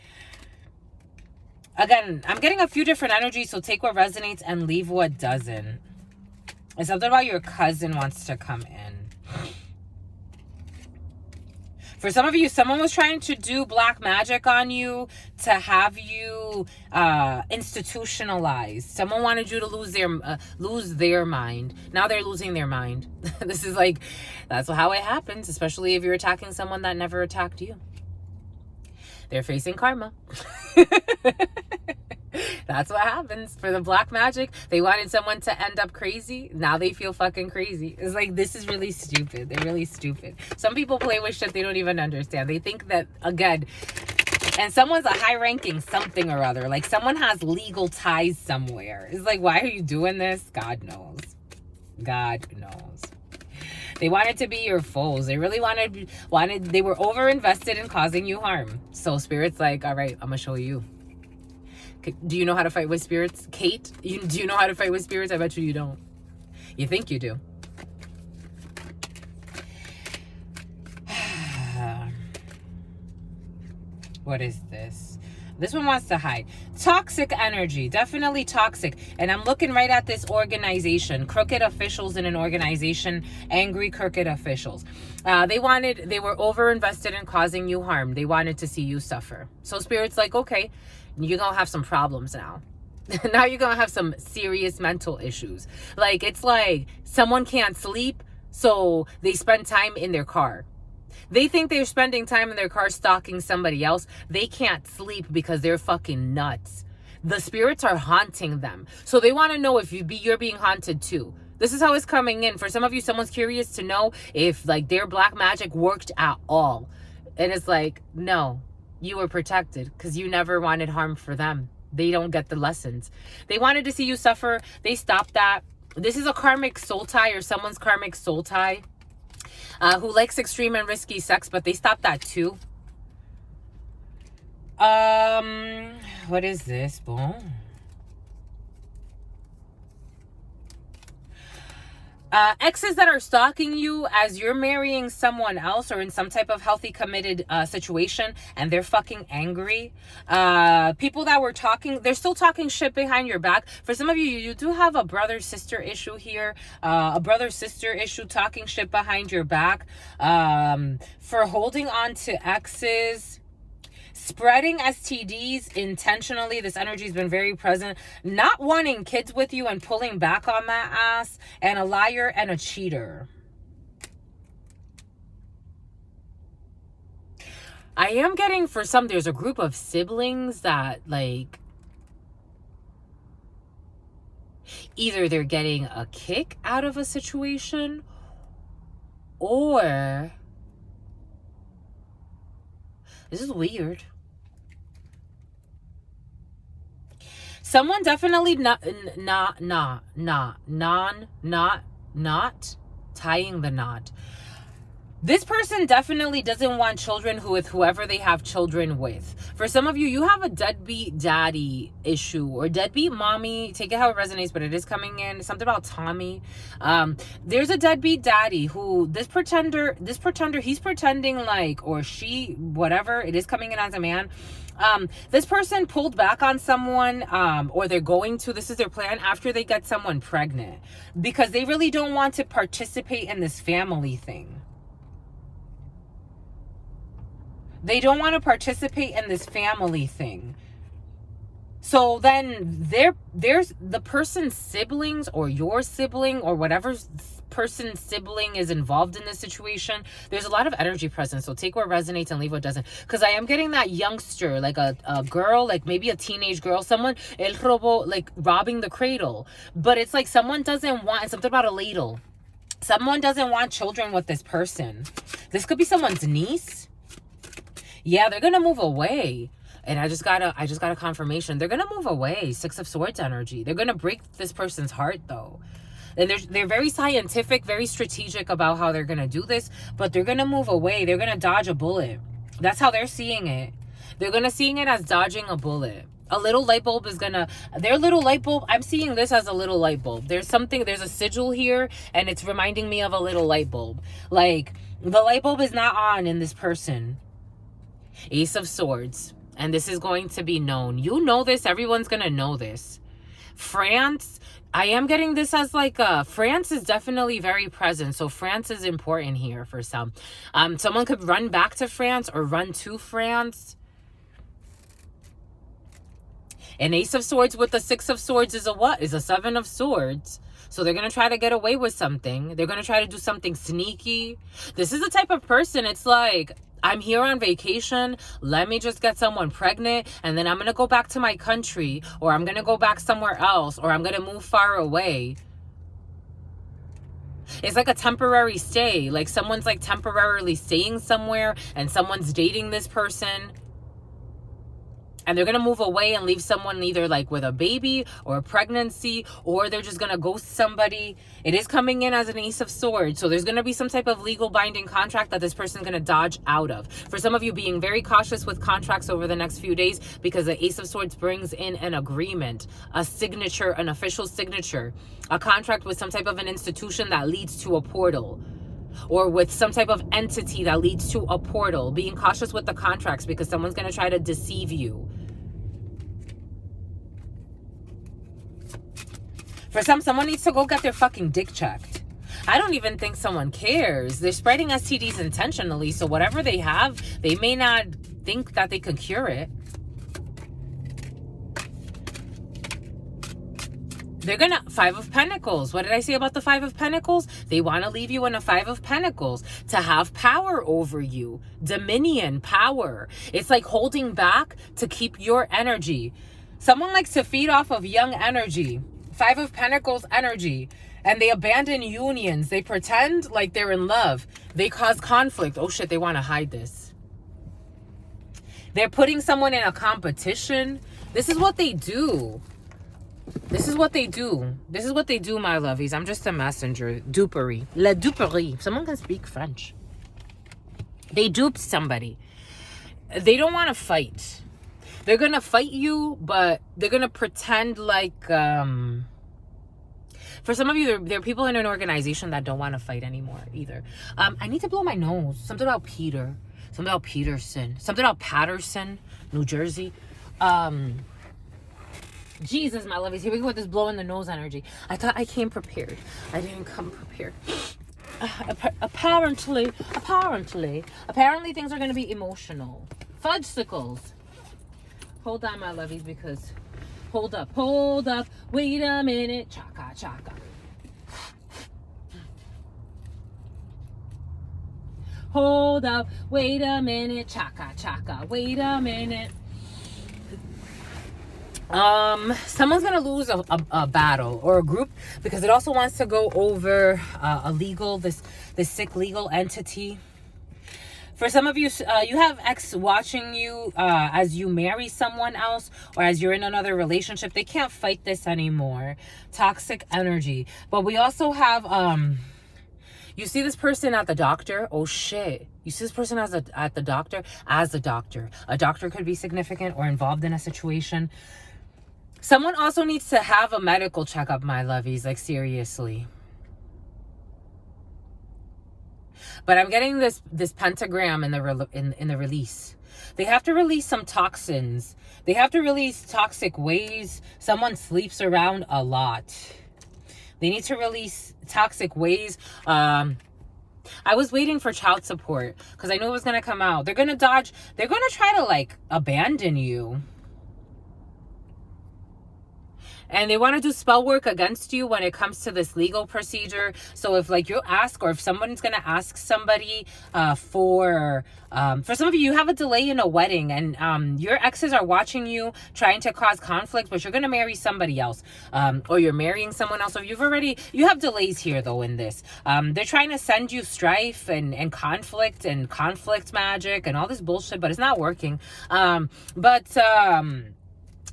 [SPEAKER 1] Again, I'm getting a few different energies, so take what resonates and leave what doesn't. It's something about your cousin wants to come in. For some of you, someone was trying to do black magic on you to have you institutionalized. Someone wanted you to lose their mind. Now they're losing their mind. This is like, that's how it happens, especially if you're attacking someone that never attacked you. They're facing karma. That's what happens for the black magic. They wanted someone to end up crazy. Now they feel fucking crazy. It's like, this is really stupid. They're really stupid. Some people play with shit they don't even understand. They think that, again, and someone's a high-ranking something or other. Like, someone has legal ties somewhere. It's like, why are you doing this? God knows. God knows. They wanted to be your foes. They really they were over-invested in causing you harm. So Spirit's like, all right, I'm going to show you. Do you know how to fight with spirits? Kate, do you know how to fight with spirits? I bet you don't. You think you do. What is this? This one wants to hide. Toxic energy. Definitely toxic. And I'm looking right at this organization. Crooked officials in an organization. Angry, crooked officials. They were over-invested in causing you harm. They wanted to see you suffer. So Spirit's like, okay, you're going to have some problems now. Now you're going to have some serious mental issues. Like, it's like someone can't sleep, so they spend time in their car. They think they're spending time in their car stalking somebody else. They can't sleep because they're fucking nuts. The spirits are haunting them. So they want to know if you're being haunted too. This is how it's coming in. For some of you, someone's curious to know if like their black magic worked at all. And it's like, no, you were protected because you never wanted harm for them. They don't get the lessons. They wanted to see you suffer. They stopped that. This is a karmic soul tie or someone's karmic soul tie who likes extreme and risky sex, but they stopped that too. What is this? Boom. Exes that are stalking you as you're marrying someone else or in some type of healthy committed situation, and they're fucking angry. People that were talking, they're still talking shit behind your back. For some of you, you do have a brother-sister issue here. A brother-sister issue talking shit behind your back. For holding on to exes. Spreading STDs intentionally. This energy has been very present. Not wanting kids with you and pulling back on that ass. And a liar and a cheater. I am getting, for some, there's a group of siblings that, like, either they're getting a kick out of a situation, or this is weird. Someone definitely not tying the knot. This person definitely doesn't want children with whoever they have children with. For some of you, you have a deadbeat daddy issue or deadbeat mommy. Take it how it resonates, but it is coming in. Something about Tommy. There's a deadbeat daddy who this pretender, he's pretending like, or she, whatever, it is coming in as a man. This person pulled back on someone, or they're going to, this is their plan after they get someone pregnant, because they really don't want to participate in this family thing. They don't want to participate in this family thing. So then there's the person's siblings or your sibling or whatever person's sibling is involved in this situation. There's a lot of energy present. So take what resonates and leave what doesn't. Because I am getting that youngster, like a girl, like maybe a teenage girl, someone, el robo, like robbing the cradle. But it's like someone doesn't want, it's something about a ladle. Someone doesn't want children with this person. This could be someone's niece. Yeah, they're gonna move away. And I just got a confirmation. They're gonna move away. 6 of Swords energy. They're gonna break this person's heart though. And they're very scientific, very strategic about how they're gonna do this, but they're gonna move away. They're gonna dodge a bullet. That's how they're seeing it. They're gonna seeing it as dodging a bullet. A little light bulb is gonna, their little light bulb, I'm seeing this as a little light bulb. There's a sigil here, and it's reminding me of a little light bulb. Like, the light bulb is not on in this person. Ace of Swords. And this is going to be known. You know this. Everyone's going to know this. France. I am getting this as like France is definitely very present. So France is important here for some. Someone could run back to France or run to France. An Ace of Swords with the 6 of Swords is a what? Is a 7 of Swords. So they're going to try to get away with something. They're going to try to do something sneaky. This is the type of person, it's like, I'm here on vacation. Let me just get someone pregnant. And then I'm going to go back to my country. Or I'm going to go back somewhere else. Or I'm going to move far away. It's like a temporary stay. Like someone's like temporarily staying somewhere. And someone's dating this person. And they're going to move away and leave someone either like with a baby or a pregnancy, or they're just going to ghost somebody. It is coming in as an Ace of Swords. So there's going to be some type of legal binding contract that this person's going to dodge out of. For some of you, being very cautious with contracts over the next few days, because the Ace of Swords brings in an agreement, a signature, an official signature, a contract with some type of an institution that leads to a portal. Or with some type of entity that leads to a portal. Being cautious with the contracts because someone's going to try to deceive you. For someone needs to go get their fucking dick checked. I don't even think someone cares. They're spreading STDs intentionally. So whatever they have, they may not think that they can cure it. They're gonna, 5 of Pentacles. What did I say about the 5 of Pentacles? They want to leave you in a 5 of Pentacles to have power over you. Dominion, power. It's like holding back to keep your energy. Someone likes to feed off of young energy. 5 of Pentacles energy. And they abandon unions. They pretend like they're in love. They cause conflict. Oh shit, they want to hide this. They're putting someone in a competition. This is what they do. This is what they do. This is what they do, my lovies. I'm just a messenger. Dupery. La duperie. Someone can speak French. They duped somebody. They don't want to fight. They're going to fight you, but they're going to pretend like... For some of you, there are people in an organization that don't want to fight anymore either. I need to blow my nose. Something about Peter. Something about Peterson. Something about Patterson, New Jersey. Jesus, my lovies. Here we go with this blowing the nose energy. I thought I came prepared. I didn't come prepared. Apparently things are going to be emotional. Fudgesicles. Hold on, my lovies, because... Hold up. Wait a minute. Chaka. Hold up. Wait a minute. Chaka. Wait a minute. Someone's gonna lose a battle or a group because it also wants to go over this sick legal entity. For some of you, you have ex watching you as you marry someone else or as you're in another relationship. They can't fight this anymore. Toxic energy. But we also have, you see this person at the doctor. Oh, shit. You see this person at the doctor as a doctor. A doctor could be significant or involved in a situation. Someone also needs to have a medical checkup, my lovies. Like, seriously. But I'm getting this pentagram in the release. They have to release some toxins. They have to release toxic ways. Someone sleeps around a lot. They need to release toxic ways. I was waiting for child support because I knew it was going to come out. They're going to dodge. They're going to try to like abandon you. And they want to do spell work against you when it comes to this legal procedure. So if like you ask, or if someone's going to ask somebody for some of you, you have a delay in a wedding and your exes are watching you trying to cause conflict, but you're going to marry somebody else or you're marrying someone else. So you have delays here though in this. They're trying to send you strife and conflict magic and all this bullshit, but it's not working.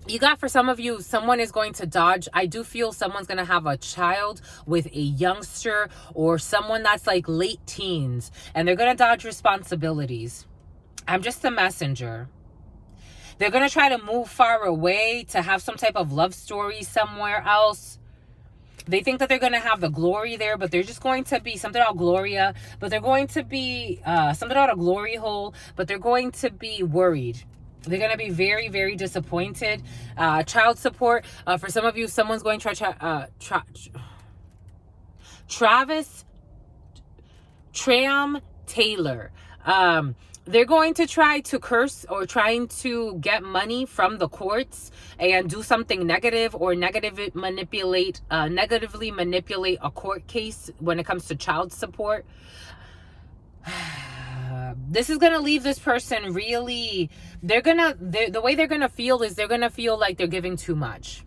[SPEAKER 1] You got, for some of you, someone is going to dodge. I do feel someone's going to have a child with a youngster or someone that's like late teens, and they're going to dodge responsibilities. I'm just a messenger. They're going to try to move far away to have some type of love story somewhere else. They think that they're going to have the glory there, but they're just going to be something about Gloria, but they're going to be something about a glory hole, but they're going to be worried. They're going to be very, very disappointed. Child support. For some of you, someone's going to Travis Tram Taylor. They're going to try to curse or trying to get money from the courts and do something negative or negatively manipulate a court case when it comes to child support. This is going to leave this person really, the way they're going to feel is they're going to feel like they're giving too much.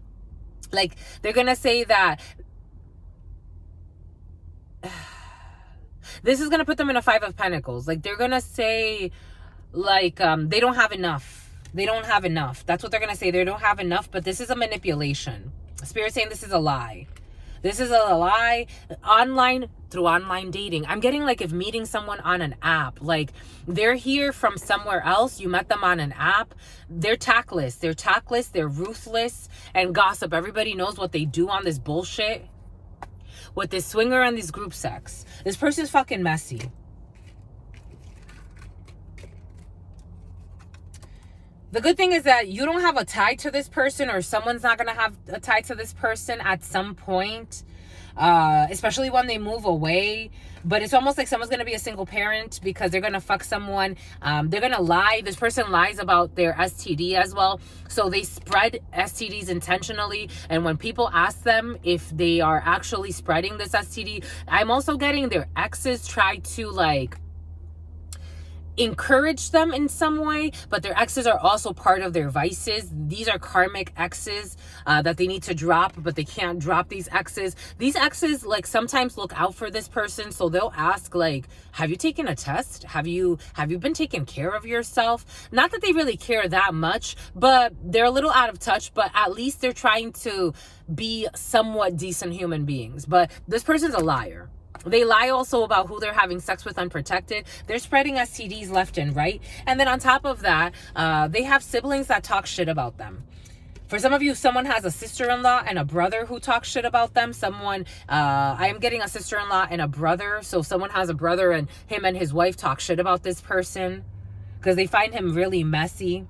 [SPEAKER 1] Like they're going to say that this is going to put them in a 5 of Pentacles. Like they're going to say like they don't have enough. They don't have enough. That's what they're going to say. They don't have enough, but this is a manipulation. Spirit saying this is a lie. This is a lie through online dating. I'm getting like if meeting someone on an app, like they're here from somewhere else. You met them on an app. They're tactless. They're ruthless and gossip. Everybody knows what they do on this bullshit with this swinger and this group sex. This person's fucking messy. The good thing is that you don't have a tie to this person, or someone's not going to have a tie to this person at some point, especially when they move away. But it's almost like someone's going to be a single parent because they're going to fuck someone. They're going to lie. This person lies about their STD as well. So they spread STDs intentionally. And when people ask them if they are actually spreading this STD, I'm also getting their exes try to like encourage them in some way, but their exes are also part of their vices. These are karmic exes that they need to drop, but they can't drop these exes. These exes like sometimes look out for this person, so they'll ask like, have you taken a test? Have you been taking care of yourself? Not that they really care that much, but they're a little out of touch, but at least they're trying to be somewhat decent human beings. But this person's a liar. They lie also about who they're having sex with unprotected. They're spreading STDs left and right. And then on top of that, they have siblings that talk shit about them. For some of you, someone has a sister-in-law and a brother who talk shit about them. I am getting a sister-in-law and a brother. So someone has a brother and him and his wife talk shit about this person because they find him really messy.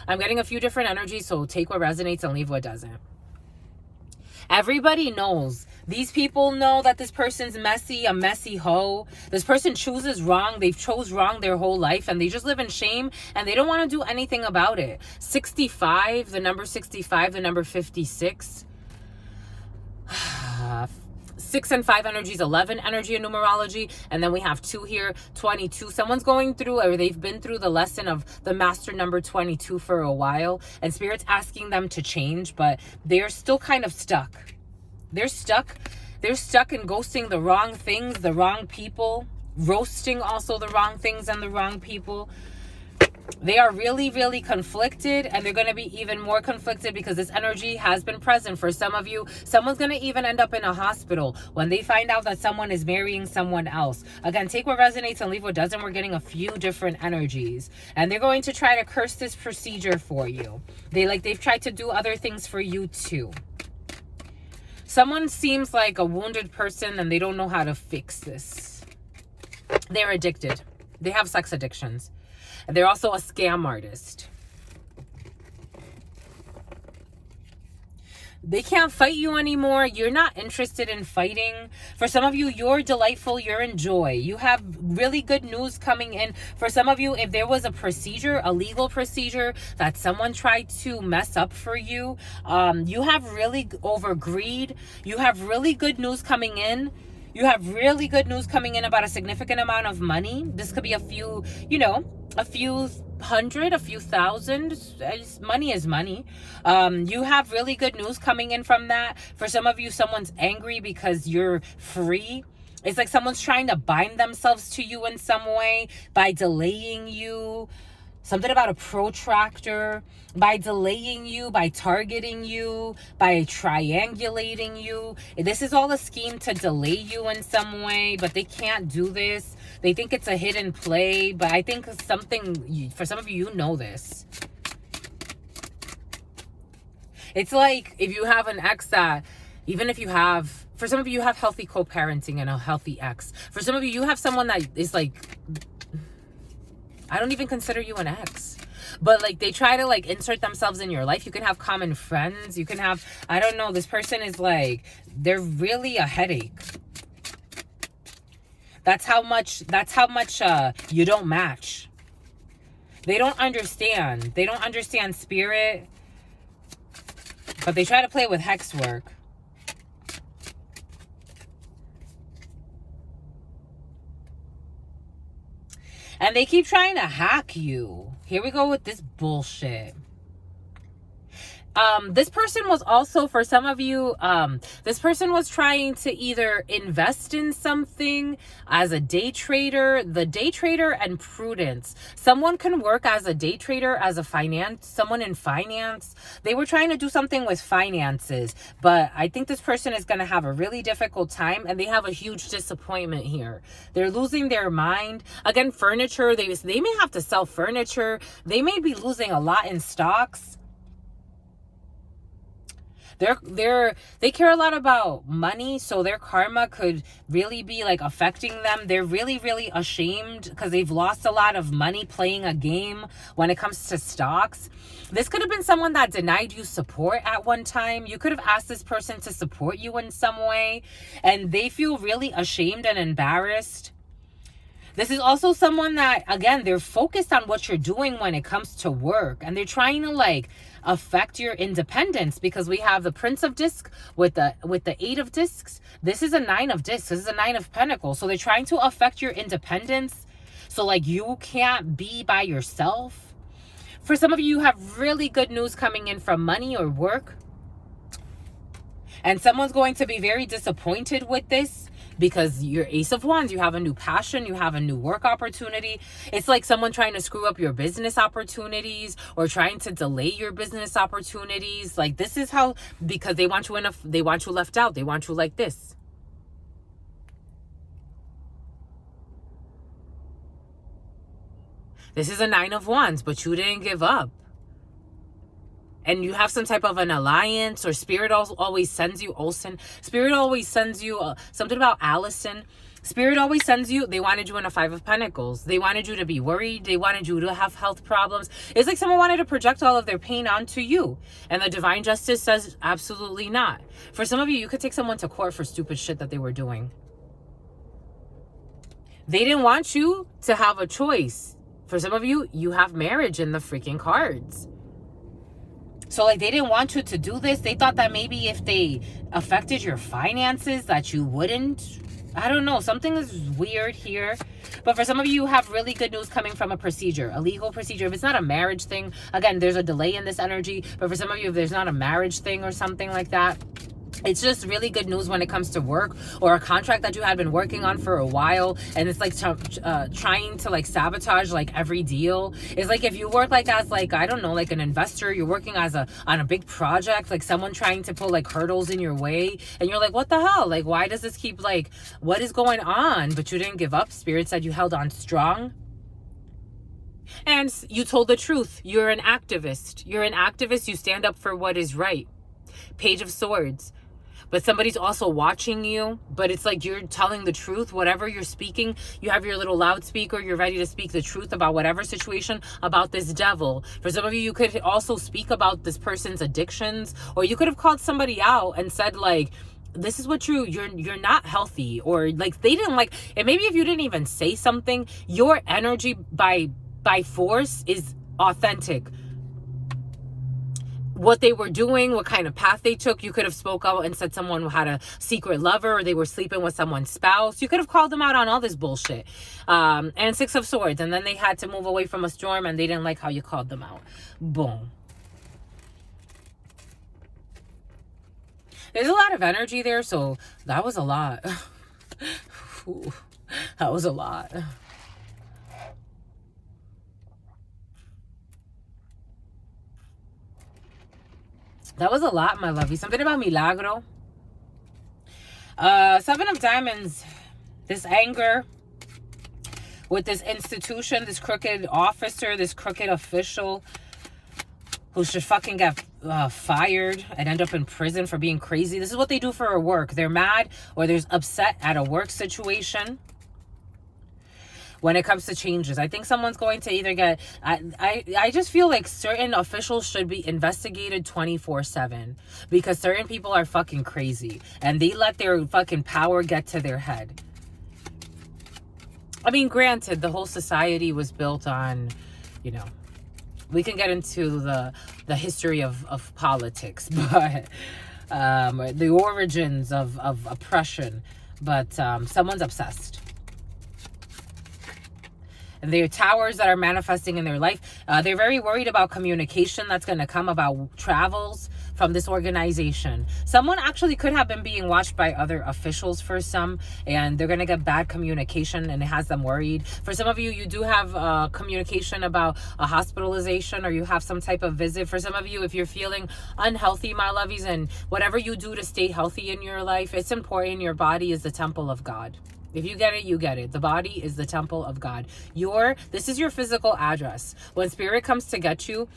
[SPEAKER 1] I'm getting a few different energies, so take what resonates and leave what doesn't. Everybody knows. These people know that this person's messy, a messy hoe. This person chooses wrong. They've chose wrong their whole life and they just live in shame and they don't want to do anything about it. 65, the number 65, the number 56. 6 and 5 energy is 11 energy in numerology. And then we have 2 here, 22. Someone's going through, or they've been through the lesson of the master number 22 for a while. And Spirit's asking them to change, but they're still kind of stuck. They're stuck. They're stuck in ghosting the wrong things, the wrong people. Roasting also the wrong things and the wrong people. They are really, really conflicted, and they're going to be even more conflicted because this energy has been present for some of you. Someone's going to even end up in a hospital when they find out that someone is marrying someone else. Again, take what resonates and leave what doesn't. We're getting a few different energies, and they're going to try to curse this procedure for you. They've tried to do other things for you too. Someone seems like a wounded person and they don't know how to fix this. They're addicted. They have sex addictions. They're also a scam artist. They can't fight you anymore. You're not interested in fighting. For some of you, you're delightful. You're in joy. You have really good news coming in. For some of you, if there was a procedure, a legal procedure that someone tried to mess up for you, you have really over greed. You have really good news coming in. You have really good news coming in about a significant amount of money. This could be a few, a few hundred, a few thousand. Money is money. You have really good news coming in from that. For some of you, someone's angry because you're free. It's like someone's trying to bind themselves to you in some way by delaying you. Something about a protractor, by delaying you, by targeting you, by triangulating you. This is all a scheme to delay you in some way, but they can't do this. They think it's a hidden play, but I think for some of you, you know this. It's like if you have an ex that, even if you have, for some of you, you have healthy co-parenting and a healthy ex. For some of you, you have someone that is like, I don't even consider you an ex, but like they try to like insert themselves in your life. You can have common friends. You can have, I don't know, this person is like, they're really a headache. That's how much you don't match. They don't understand. They don't understand spirit, but they try to play with hex work. And they keep trying to hack you. Here we go with this bullshit. This person was also, for some of you, this person was trying to either invest in something as a day trader, the day trader and prudence. Someone can work as a day trader, as a someone in finance. They were trying to do something with finances, but I think this person is going to have a really difficult time and they have a huge disappointment here. They're losing their mind. Again, furniture, they may have to sell furniture. They may be losing a lot in stocks. They care a lot about money, so their karma could really be like affecting them. They're really, really ashamed because they've lost a lot of money playing a game when it comes to stocks. This could have been someone that denied you support at one time. You could have asked this person to support you in some way, and they feel really ashamed and embarrassed. This is also someone that, again, they're focused on what you're doing when it comes to work, and they're trying to like affect your independence because we have the Prince of Discs with the 8 of Discs. This is a 9 of Discs. This is a 9 of Pentacles. So they're trying to affect your independence. So like you can't be by yourself. For some of you, you have really good news coming in from money or work. And someone's going to be very disappointed with this because you're Ace of Wands. You have a new passion. You have a new work opportunity. It's like someone trying to screw up your business opportunities or trying to delay your business opportunities. Like this is how, because they want you they want you left out. They want you like this. This is a 9 of Wands, but you didn't give up. And you have some type of an alliance, or Spirit always sends you Olsen. Spirit always sends you something about Allison. Spirit always sends you, they wanted you in a 5 of Pentacles. They wanted you to be worried. They wanted you to have health problems. It's like someone wanted to project all of their pain onto you. And the Divine Justice says absolutely not. For some of you, you could take someone to court for stupid shit that they were doing. They didn't want you to have a choice. For some of you, you have marriage in the freaking cards. So like they didn't want you to do this. They thought that maybe if they affected your finances that you wouldn't. I don't know. Something is weird here. But for some of you, you have really good news coming from a procedure, a legal procedure. If it's not a marriage thing, again, there's a delay in this energy. But for some of you, if there's not a marriage thing or something like that, it's just really good news when it comes to work or a contract that you had been working on for a while. And it's like trying to like sabotage like every deal. It's like if you work like as like, I don't know, like an investor, you're working as on a big project, like someone trying to put like hurdles in your way. And you're like, what the hell? Like, why does this keep like, what is going on? But you didn't give up. Spirit said you held on strong. And you told the truth. You're an activist. You're an activist. You stand up for what is right. Page of Swords. But somebody's also watching you, but it's like you're telling the truth. Whatever you're speaking, you have your little loudspeaker. You're ready to speak the truth about whatever situation, about this devil. For some of you, you could also speak about this person's addictions, or you could have called somebody out and said like, this is what you're not healthy, or like they didn't like, and maybe if you didn't even say something, your energy by force is authentic. What they were doing, what kind of path they took, you could have spoke out and said someone had a secret lover or they were sleeping with someone's spouse. You could have called them out on all this bullshit. And 6 of Swords. And then they had to move away from a storm and they didn't like how you called them out. Boom. There's a lot of energy there, so that was a lot. Ooh, that was a lot. That was a lot, my lovey. Something about Milagro. 7 of Diamonds. This anger with this institution, this crooked officer, this crooked official who should fucking get fired and end up in prison for being crazy. This is what they do for work. They're mad or they're upset at a work situation. When it comes to changes, I think someone's going to either get, I just feel like certain officials should be investigated 24/7 because certain people are fucking crazy and they let their fucking power get to their head. I mean, granted, the whole society was built on, you know, we can get into the history of politics, but the origins of oppression, but someone's obsessed. And their towers that are manifesting in their life, they're very worried about communication that's going to come about travels from this organization. Someone actually could have been being watched by other officials for some, and they're going to get bad communication and it has them worried. For some of you, you do have communication about a hospitalization or you have some type of visit. For some of you, if you're feeling unhealthy, my lovies, and whatever you do to stay healthy in your life, it's important. Your body is the temple of God. If you get it, you get it. The body is the temple of God. This is your physical address. When spirit comes to get you,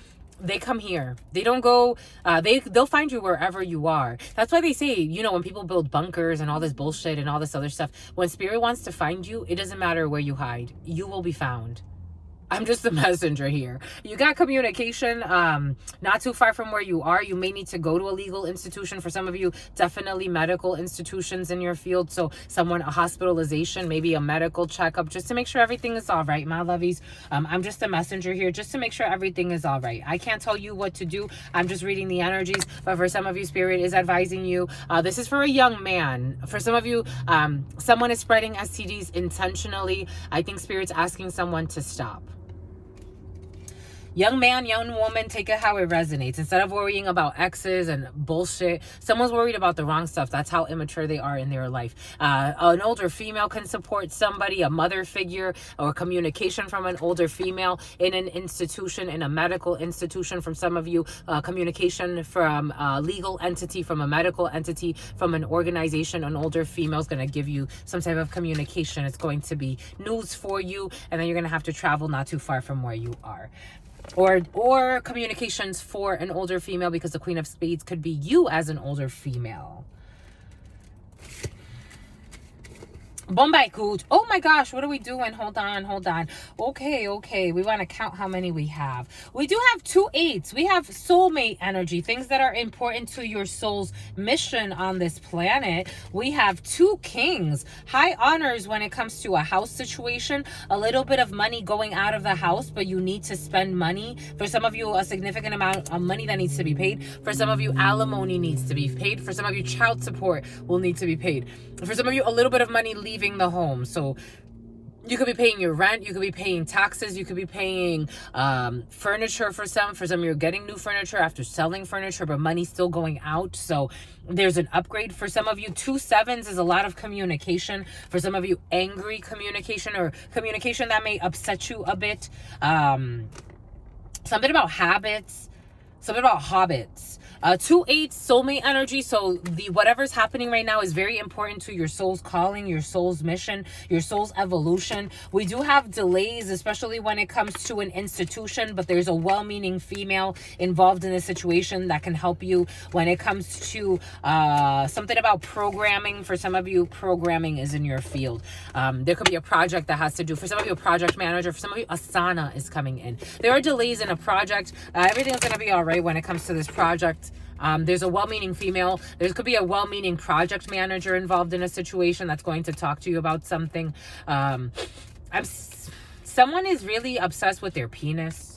[SPEAKER 1] they come here. They don't go, they'll find you wherever you are. That's why they say, you know, when people build bunkers and all this bullshit and all this other stuff, when spirit wants to find you, it doesn't matter where you hide. You will be found. I'm just the messenger here. You got communication not too far from where you are. You may need to go to a legal institution. For some of you, definitely medical institutions in your field. So a hospitalization, maybe a medical checkup, just to make sure everything is all right, my lovies. I'm just a messenger here just to make sure everything is all right. I can't tell you what to do. I'm just reading the energies. But for some of you, Spirit is advising you. This is for a young man. For some of you, someone is spreading STDs intentionally. I think Spirit's asking someone to stop. Young man, young woman, take it how it resonates. Instead of worrying about exes and bullshit, someone's worried about the wrong stuff. That's how immature they are in their life. An older female can support somebody, a mother figure, or communication from an older female in an institution, in a medical institution. From some of you, communication from a legal entity, from a medical entity, from an organization. An older female is going to give you some type of communication. It's going to be news for you, and then you're going to have to travel not too far from where you are. Or communications for an older female, because the Queen of Spades could be you as an older female. Bombay coach. Oh my gosh, what are we doing? Hold on. Okay. We want to count how many we have. We do have 2 8s. We have soulmate energy, things that are important to your soul's mission on this planet. We have 2 kings, high honors when it comes to a house situation, a little bit of money going out of the house, but you need to spend money. For some of you, a significant amount of money that needs to be paid. For some of you, alimony needs to be paid. For some of you, child support will need to be paid. For some of you, a little bit of money leaving the home. So you could be paying your rent, you could be paying taxes, you could be paying furniture for some. For some, you're getting new furniture after selling furniture, but money's still going out. So there's an upgrade. For some of you, 2 7s is a lot of communication. For some of you, angry communication, or communication that may upset you a bit. Something about habits, something about hobbits. 2 8 soulmate energy. So whatever's happening right now is very important to your soul's calling, your soul's mission, your soul's evolution. We do have delays, especially when it comes to an institution, but there's a well-meaning female involved in this situation that can help you when it comes to something about programming. For some of you, programming is in your field. There could be a project that has to do, for some of you, a project manager. For some of you, Asana is coming in. There are delays in a project. Everything's going to be all right when it comes to this project. There's a well-meaning female. There could be a well-meaning project manager involved in a situation that's going to talk to you about something. Someone is really obsessed with their penis.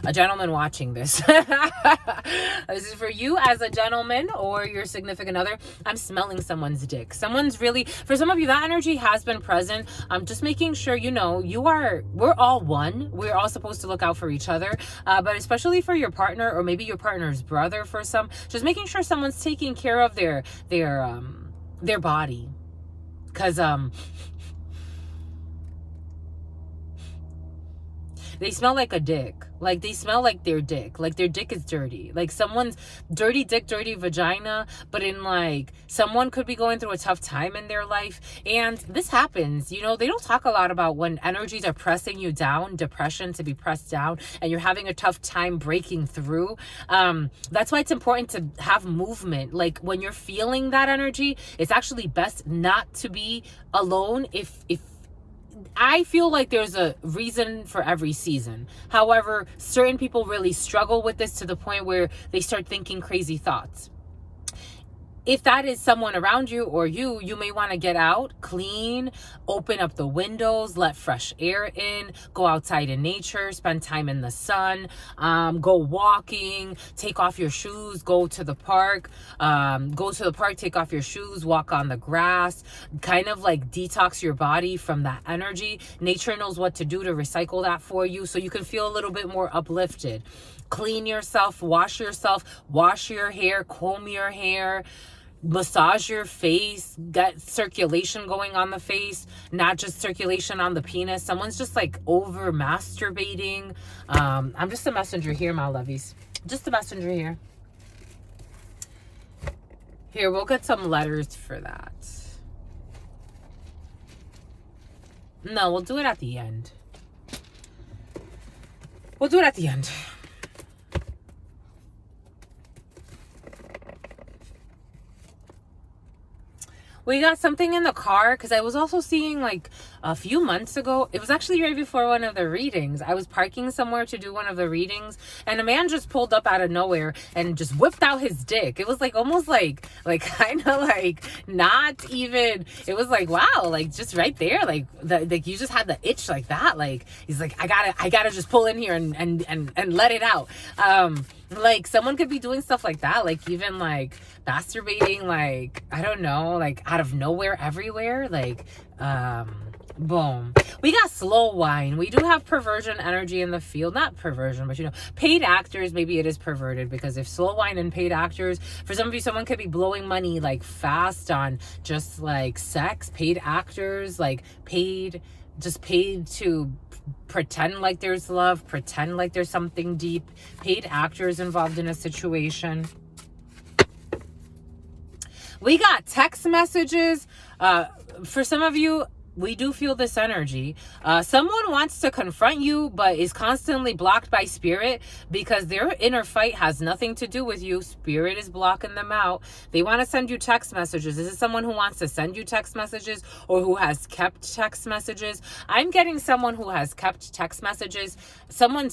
[SPEAKER 1] A gentleman watching this. This is for you as a gentleman or your significant other. I'm smelling someone's dick. Someone's really, for some of you, that energy has been present. I'm just making sure, we're all one. We're all supposed to look out for each other. But especially for your partner, or maybe your partner's brother, for some, just making sure someone's taking care of their body. Because, they smell like a dick. Like, they smell like their dick. Like, their dick is dirty. Like, someone's dirty dick, dirty vagina. But someone could be going through a tough time in their life. And this happens. They don't talk a lot about when energies are pressing you down, depression, to be pressed down, and you're having a tough time breaking through. That's why it's important to have movement. Like, when you're feeling that energy, it's actually best not to be alone. If I feel like there's a reason for every season. However, certain people really struggle with this to the point where they start thinking crazy thoughts. If that is someone around you or you may want to get out, clean, open up the windows, let fresh air in, go outside in nature, spend time in the sun, go walking, take off your shoes, go to the park, take off your shoes, walk on the grass, kind of like detox your body from that energy. Nature knows what to do to recycle that for you so you can feel a little bit more uplifted. Clean yourself, wash your hair, comb your hair, massage your face, get circulation going on the face, not just circulation on the penis. Someone's just like over masturbating. I'm just a messenger here, my lovies. Just a messenger here. Here, we'll get some letters for that. No, we'll do it at the end. We'll do it at the end. We got something in the car, because I was also seeing like a few months ago, it was actually right before one of the readings. I was parking somewhere to do one of the readings, and a man just pulled up out of nowhere and just whipped out his dick. It was like almost like kind of like not even, it was like, wow, like just right there, like you just had the itch like that. Like he's like, I gotta just pull in here and let it out. Like someone could be doing stuff like that, like even like masturbating, like I don't know, like out of nowhere, everywhere, like boom. We got slow wine. We do have perversion energy in the field. Not perversion, but you know, paid actors, maybe it is perverted, because if slow wine and paid actors, for some of you, someone could be blowing money like fast on just like sex. Paid actors, like paid to pretend like there's love, pretend like there's something deep. Paid actors involved in a situation. We got text messages. For some of you, we do feel this energy. Someone wants to confront you, but is constantly blocked by spirit because their inner fight has nothing to do with you. Spirit is blocking them out. They want to send you text messages. This is someone who wants to send you text messages or who has kept text messages. I'm getting someone who has kept text messages. Someone,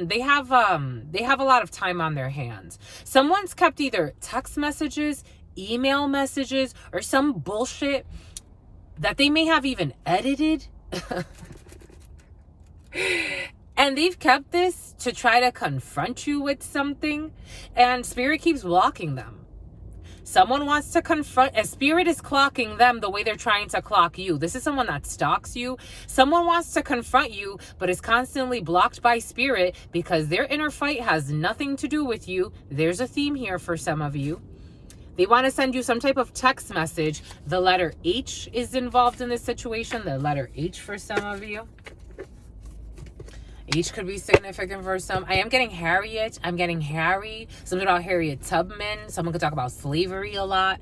[SPEAKER 1] they have a lot of time on their hands. Someone's kept either text messages, email messages, or some bullshit that they may have even edited. And they've kept this to try to confront you with something, and spirit keeps blocking them. Someone wants to confront, and spirit is clocking them the way they're trying to clock you. This is someone that stalks you. Someone wants to confront you, but is constantly blocked by spirit because their inner fight has nothing to do with you. There's a theme here for some of you. They want to send you some type of text message. The letter H is involved in this situation. The letter H for some of you. H could be significant for some. I am getting Harriet. I'm getting Harry. Something about Harriet Tubman. Someone could talk about slavery a lot.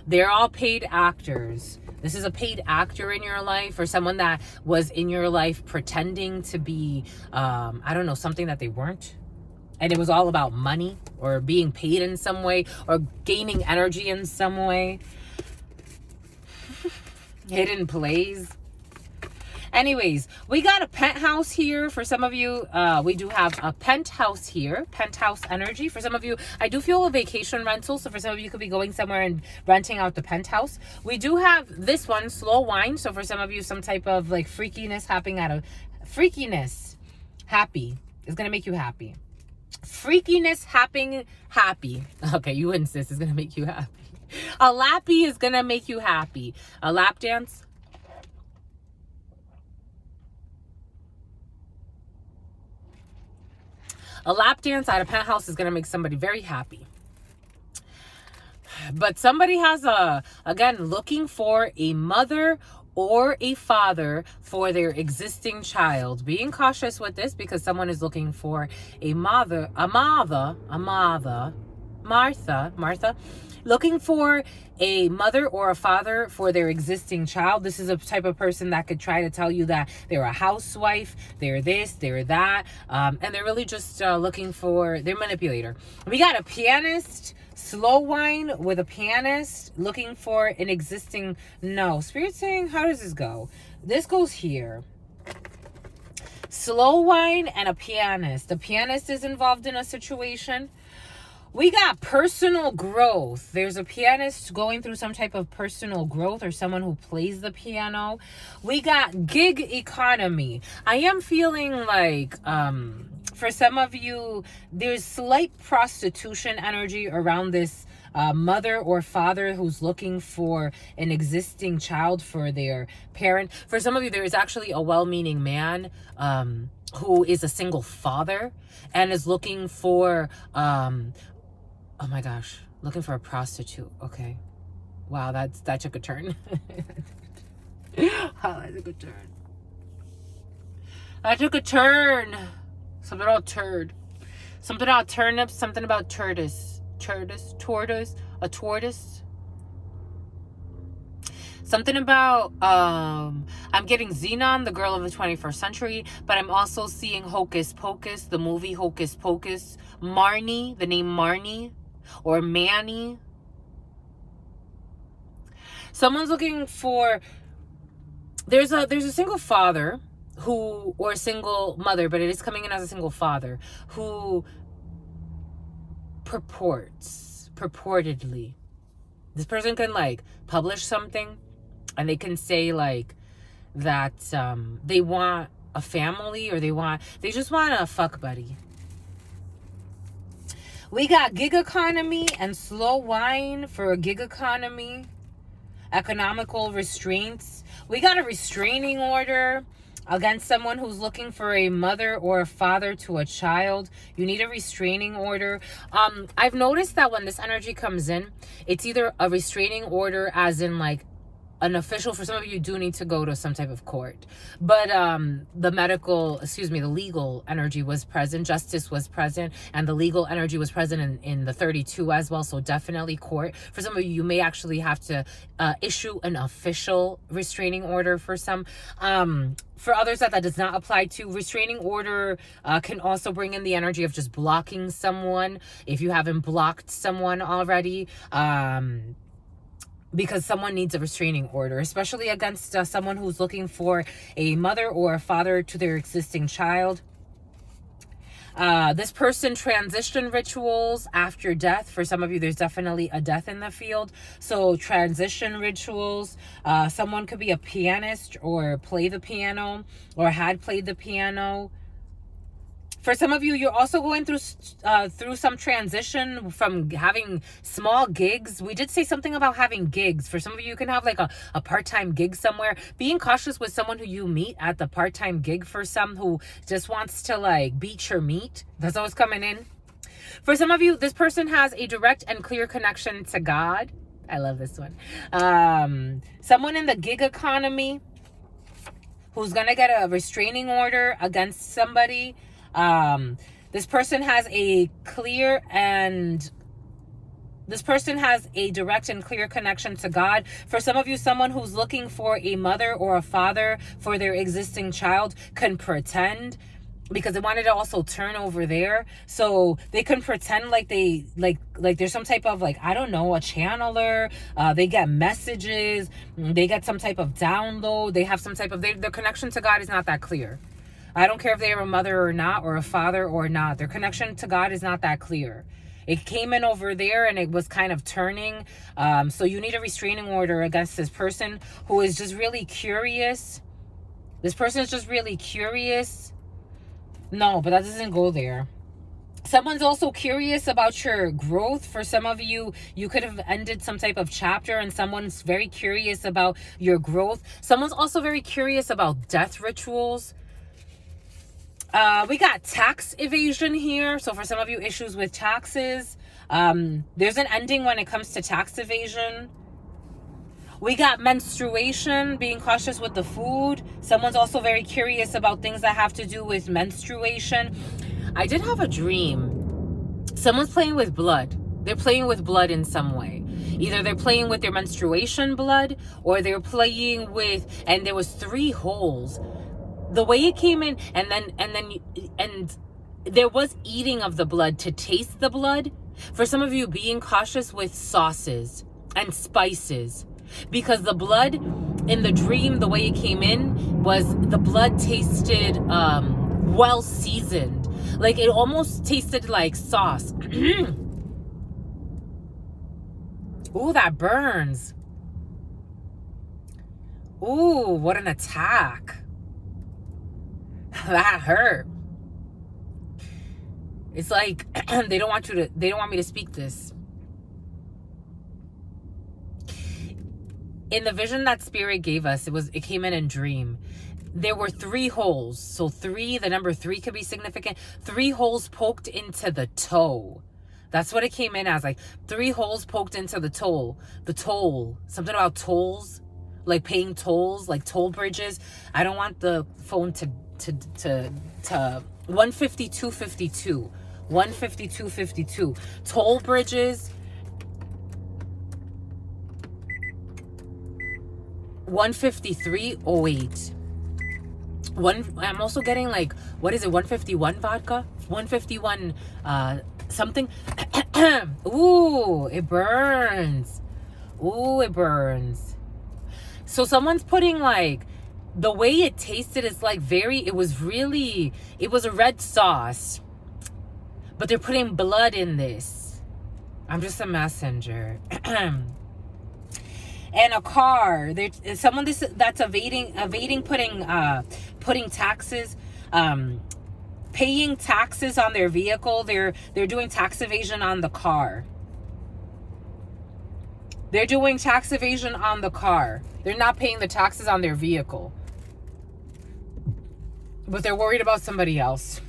[SPEAKER 1] They're all paid actors. This is a paid actor in your life, or someone that was in your life pretending to be, I don't know, something that they weren't. And it was all about money or being paid in some way or gaining energy in some way. Hidden plays. Anyways, we got a penthouse here. For some of you, we do have a penthouse here. Penthouse energy. For some of you, I do feel a vacation rental. So for some of you, you could be going somewhere and renting out the penthouse. We do have this one, slow wine. So for some of you, some type of like freakiness happening out of freakiness. Happy is going to make you happy. Freakiness happening happy. Okay, you insist it's gonna make you happy. A lappy is gonna make you happy. A lap dance. A lap dance at a penthouse is gonna make somebody very happy. But somebody has again, looking for a mother or a father for their existing child. Being cautious with this because someone is looking for a Martha, looking for a mother or a father for their existing child. This is a type of person that could try to tell you that they're a housewife, they're this, they're that, and they're really just looking for their manipulator. We got a pianist, slow wine with a pianist looking for an existing, no, spirit saying, how does this go? This goes here. Slow wine and a pianist. The pianist is involved in a situation. We got personal growth. There's a pianist going through some type of personal growth, or someone who plays the piano. We got gig economy. I am feeling like, for some of you, there's slight prostitution energy around this mother or father who's looking for an existing child for their parent. For some of you, there is actually a well-meaning man who is a single father and is looking for, oh my gosh, looking for a prostitute. Okay. Wow, that took a turn. Wow, that took a turn. That took a turn. Something about turd. Something about turnips. Something about tortoise. A tortoise. Something about, I'm getting Xenon, the girl of the 21st century, but I'm also seeing Hocus Pocus, the movie Hocus Pocus. Marnie, the name Marnie, or Manny. Someone's looking for, there's a single father who, or a single mother, but it is coming in as a single father, who purportedly, this person can like publish something and they can say like that they want a family, or they just want a fuck buddy. We got gig economy and slow wine for a gig economy. Economical restraints. We got a restraining order against someone who's looking for a mother or a father to a child. You need a restraining order. I've noticed that when this energy comes in, it's either a restraining order as in like an official. For some of you do need to go to some type of court, but the legal energy was present, justice was present, and the legal energy was present in the 32 as well. So definitely court. For some of you, you may actually have to issue an official restraining order for some. For others that does not apply to, restraining order can also bring in the energy of just blocking someone if you haven't blocked someone already. Because someone needs a restraining order, especially against someone who's looking for a mother or a father to their existing child. This person, transition rituals after death. For some of you, there's definitely a death in the field. So transition rituals. Someone could be a pianist or play the piano or had played the piano. For some of you, you're also going through some transition from having small gigs. We did say something about having gigs. For some of you, you can have like a part-time gig somewhere. Being cautious with someone who you meet at the part-time gig. For some who just wants to like beat your meat. That's always coming in. For some of you, this person has a direct and clear connection to God. I love this one. Someone in the gig economy who's going to get a restraining order against somebody. This person has a direct and clear connection to God. For some of you, someone who's looking for a mother or a father for their existing child can pretend, because they wanted to also turn over there. So they can pretend like they like there's some type of like, I don't know, a channeler. They get messages. They get some type of download. They have some type of, their connection to God is not that clear. I don't care if they are a mother or not, or a father or not. Their connection to God is not that clear. It came in over there and it was kind of turning. So you need a restraining order against this person who is just really curious. This person is just really curious. No, but that doesn't go there. Someone's also curious about your growth. For some of you, you could have ended some type of chapter and someone's very curious about your growth. Someone's also very curious about death rituals. We got tax evasion here. So for some of you, issues with taxes. There's an ending when it comes to tax evasion. We got menstruation, being cautious with the food. Someone's also very curious about things that have to do with menstruation. I did have a dream. Someone's playing with blood. They're playing with blood in some way. Either they're playing with their menstruation blood, or they're playing with, and there was 3 holes. The way it came in, and there was eating of the blood to taste the blood. For some of you, being cautious with sauces and spices, because the blood in the dream, the way it came in, was the blood tasted well seasoned. Like it almost tasted like sauce. Ooh, that burns. Ooh, what an attack. That hurt. It's like they don't want me to speak this. In the vision that spirit gave us, it came in dream. There were 3 holes. So 3, the number 3 could be significant. 3 holes poked into the toe. That's what it came in as, like 3 holes poked into the toe. The toll. Something about tolls, like paying tolls, like toll bridges. I don't want the phone to 152.52. 152.52. Toll bridges. 153.08. I'm also getting like, what is it? 151 vodka? 151 something. Ooh, it burns. Ooh, it burns. So someone's putting like, the way it tasted is like it was a red sauce, but they're putting blood in this. I'm just a messenger. And a car. There's someone that's evading putting taxes, paying taxes on their vehicle. They're doing tax evasion on the car. They're doing tax evasion on the car. They're not paying the taxes on their vehicle, but they're worried about somebody else.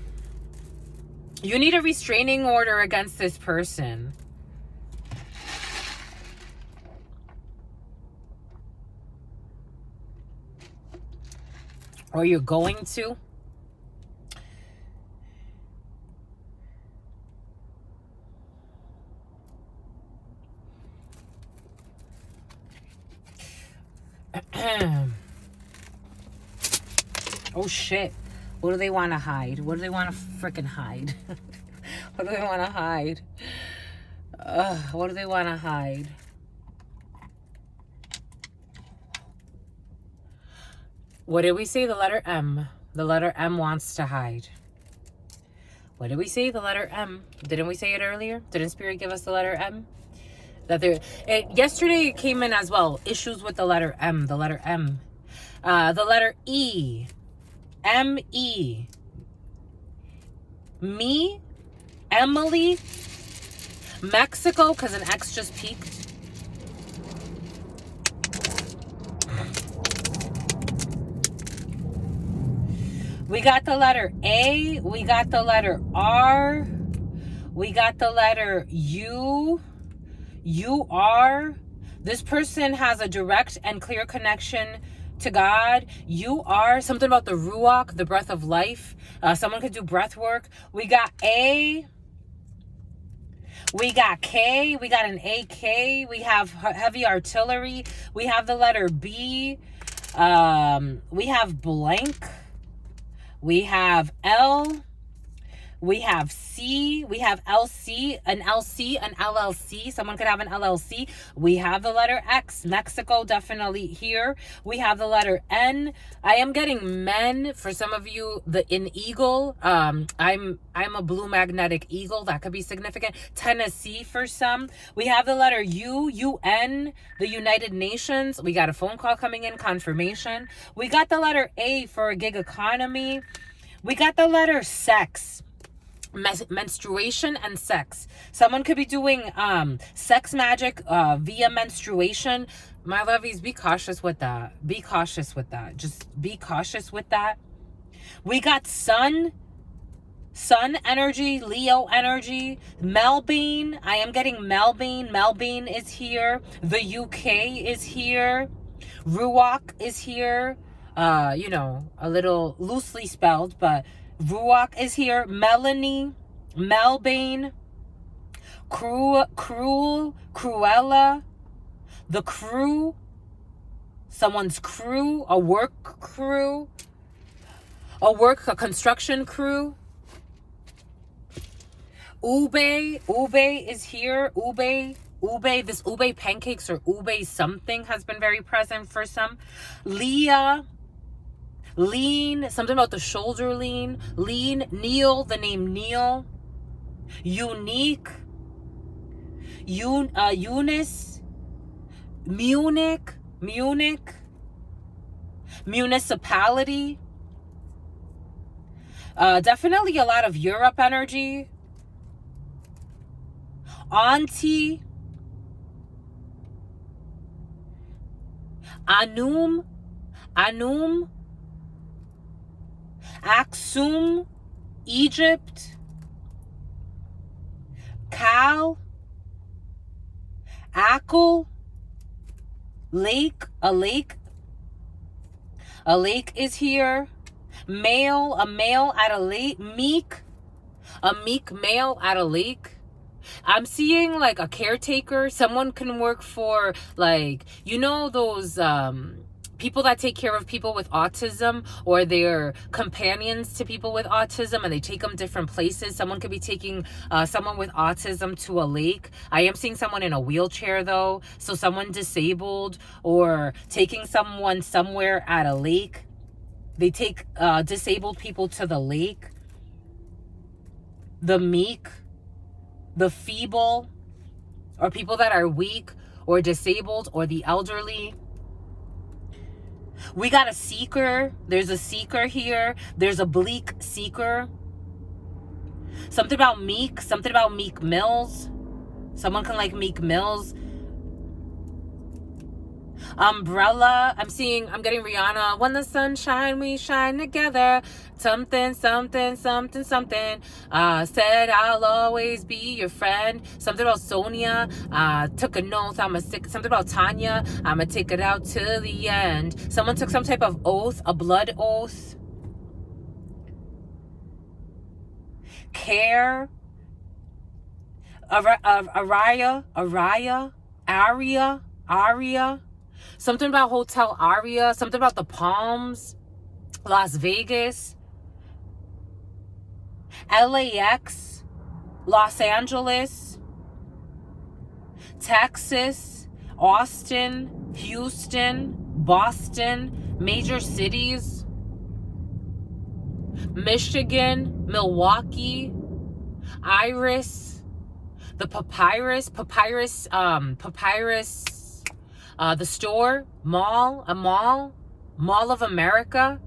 [SPEAKER 1] You need a restraining order against this person. Or you're going to. Oh shit. What do they want to hide? What do they want to freaking hide? What do they want to hide? What do they want to hide? What did we say? The letter M. The letter M wants to hide. What did we say? The letter M. Didn't we say it earlier? Didn't Spirit give us the letter M? Yesterday it came in as well. Issues with the letter M. The letter M. The letter E. M-E. Me. Emily. Mexico, because an X just peaked. We got the letter A. We got the letter R. We got the letter U. U-R. This person has a direct and clear connection to God. You are something about the Ruach, the breath of life. Someone could do breath work. We got A. We got K. We got an AK. We have heavy artillery. We have the letter B. We have blank. We have L. We have C. We have LC, an LLC. Someone could have an LLC. We have the letter X. Mexico, definitely here. We have the letter N. I am getting men for some of you. In eagle. I'm a blue magnetic eagle. That could be significant. Tennessee for some. We have the letter U. UN. The United Nations. We got a phone call coming in. Confirmation. We got the letter A for a gig economy. We got the letter sex. Menstruation and sex. Someone could be doing sex magic via menstruation. My lovies, be cautious with that. Be cautious with that. Just be cautious with that. We got sun energy, Leo energy, Melbane. I am getting Melbane. Melbane is here. The UK is here. Ruach is here. A little loosely spelled, but Ruach is here. Melanie, Melbane, Cruella, the crew, someone's crew, a work crew, a construction crew. Ube is here. Ube, this ube pancakes or ube something has been very present for some. Leah. Lean, something about the shoulder lean. Lean, Neil, the name Neil. Unique. Eunice. Munich. Municipality. Definitely a lot of Europe energy. Auntie. Anum. Aksum, Egypt, Cal, Akul, lake, a lake is here. Male, a male at a lake. Meek, a meek male at a lake. I'm seeing like a caretaker. Someone can work for like, those people that take care of people with autism, or they're companions to people with autism, and they take them different places. Someone could be taking someone with autism to a lake. I am seeing someone in a wheelchair though, so someone disabled, or taking someone somewhere at a lake. They take disabled people to the lake. The meek, the feeble, or people that are weak or disabled, or the elderly. We got a seeker. There's a seeker here. There's a bleak seeker. Something about Meek. Something about Meek Mills. Someone can like Meek Mills. Umbrella. I'm getting Rihanna. When the sun shine, we shine together. Something, something, something, something. Said I'll always be your friend. Something about Sonia. Took an oath. Something about Tanya. I'ma take it out to the end. Someone took some type of oath, a blood oath. Care. Aria. Something about Hotel Aria. Something about the Palms. Las Vegas. LAX. Los Angeles. Texas. Austin. Houston. Boston. Major cities. Michigan. Milwaukee. Iris. The Papyrus. The store, Mall of America.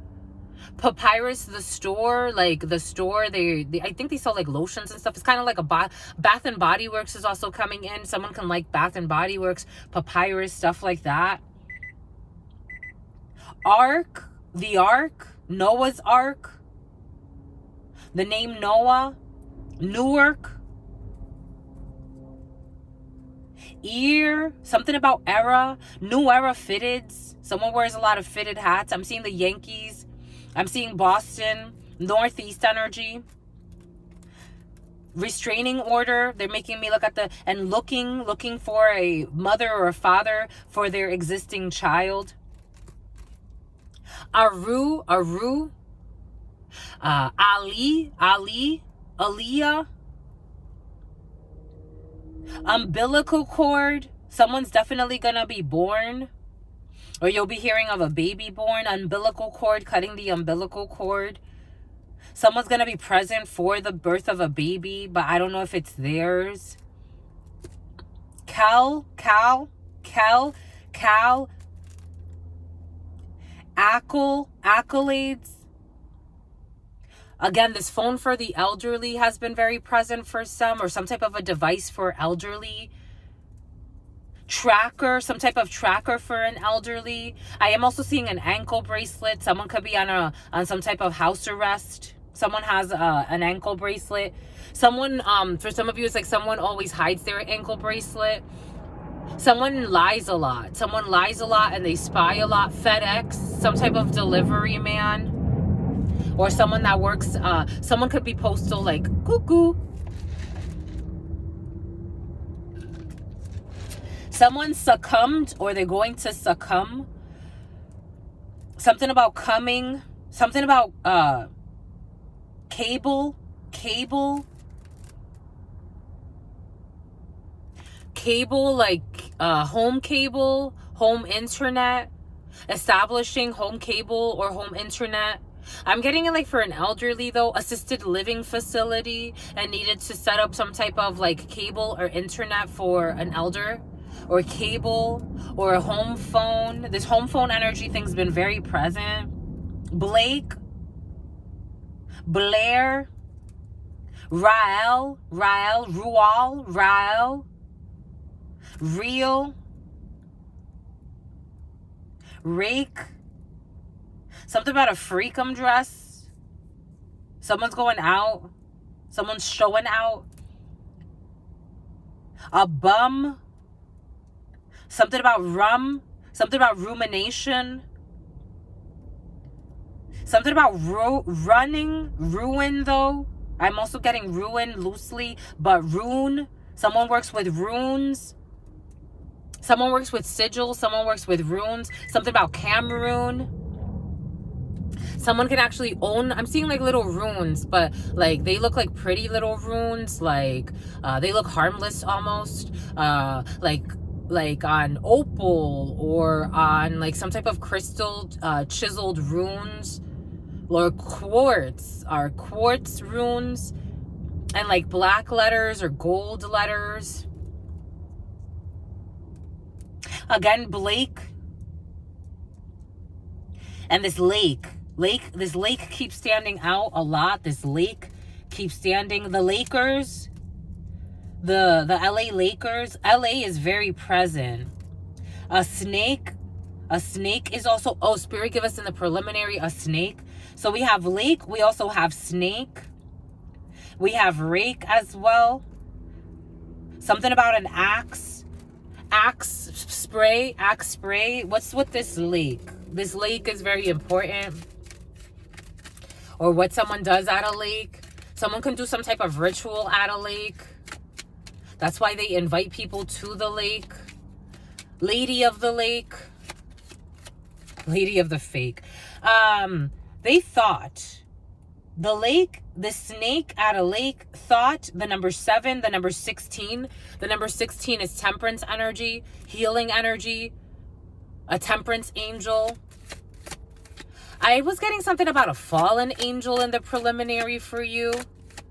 [SPEAKER 1] Papyrus, the store, like the store, they I think they sell like lotions and stuff. It's kind of like a Bath and Body Works is also coming in. Someone can like Bath and Body Works, Papyrus, stuff like that. Ark, the Ark, Noah's Ark. The name Noah, Newark. Ear, something about era, new era fitteds. Someone wears a lot of fitted hats. I'm seeing the Yankees. I'm seeing Boston, Northeast energy. Restraining order. They're making me look at looking for a mother or a father for their existing child. Aru, Aliyah. Umbilical cord. Someone's definitely gonna be born, or you'll be hearing of a baby born. Umbilical cord, cutting the umbilical cord. Someone's gonna be present for the birth of a baby, but I don't know if it's theirs. Accolades. Again, this phone for the elderly has been very present for some, or some type of a device for elderly. Tracker, some type of tracker for an elderly. I am also seeing an ankle bracelet. Someone could be on some type of house arrest. Someone has an ankle bracelet. Someone, for some of you, it's like someone always hides their ankle bracelet. Someone lies a lot. Someone lies a lot and they spy a lot. FedEx, some type of delivery man. Or someone that works, someone could be postal, like cuckoo. Someone succumbed, or they're going to succumb. Something about coming. Something about cable, like home cable, home internet. Establishing home cable or home internet. I'm getting it like for an elderly though, assisted living facility, and needed to set up some type of like cable or internet for an elder, or cable, or a home phone. This home phone energy thing's been very present. Blake, Blair, Rael, Real, Rake. Something about a freakum dress. Someone's going out. Someone's showing out. A bum. Something about rum. Something about rumination. Something about running. Ruin though. I'm also getting ruin loosely. But rune. Someone works with runes. Someone works with sigils. Someone works with runes. Something about Cameroon. Someone can actually own, I'm seeing like little runes, but like they look like pretty little runes. Like they look harmless almost. Like on opal or on like some type of crystal chiseled runes, or quartz runes, and like black letters or gold letters. Again, Blake. And this lake keeps standing out a lot. This lake keeps standing. The Lakers, the LA Lakers. LA is very present. A snake is also, oh, Spirit give us in the preliminary a snake. So we have lake, we also have snake. We have rake as well. Something about an axe spray. What's with this lake? This lake is very important. Or what someone does at a lake. Someone can do some type of ritual at a lake. That's why they invite people to the lake. Lady of the lake. Lady of the fake. They thought the lake, the snake at a lake thought the number 7, the number 16. The number 16 is temperance energy, healing energy, a temperance angel. I was getting something about a fallen angel in the preliminary for you.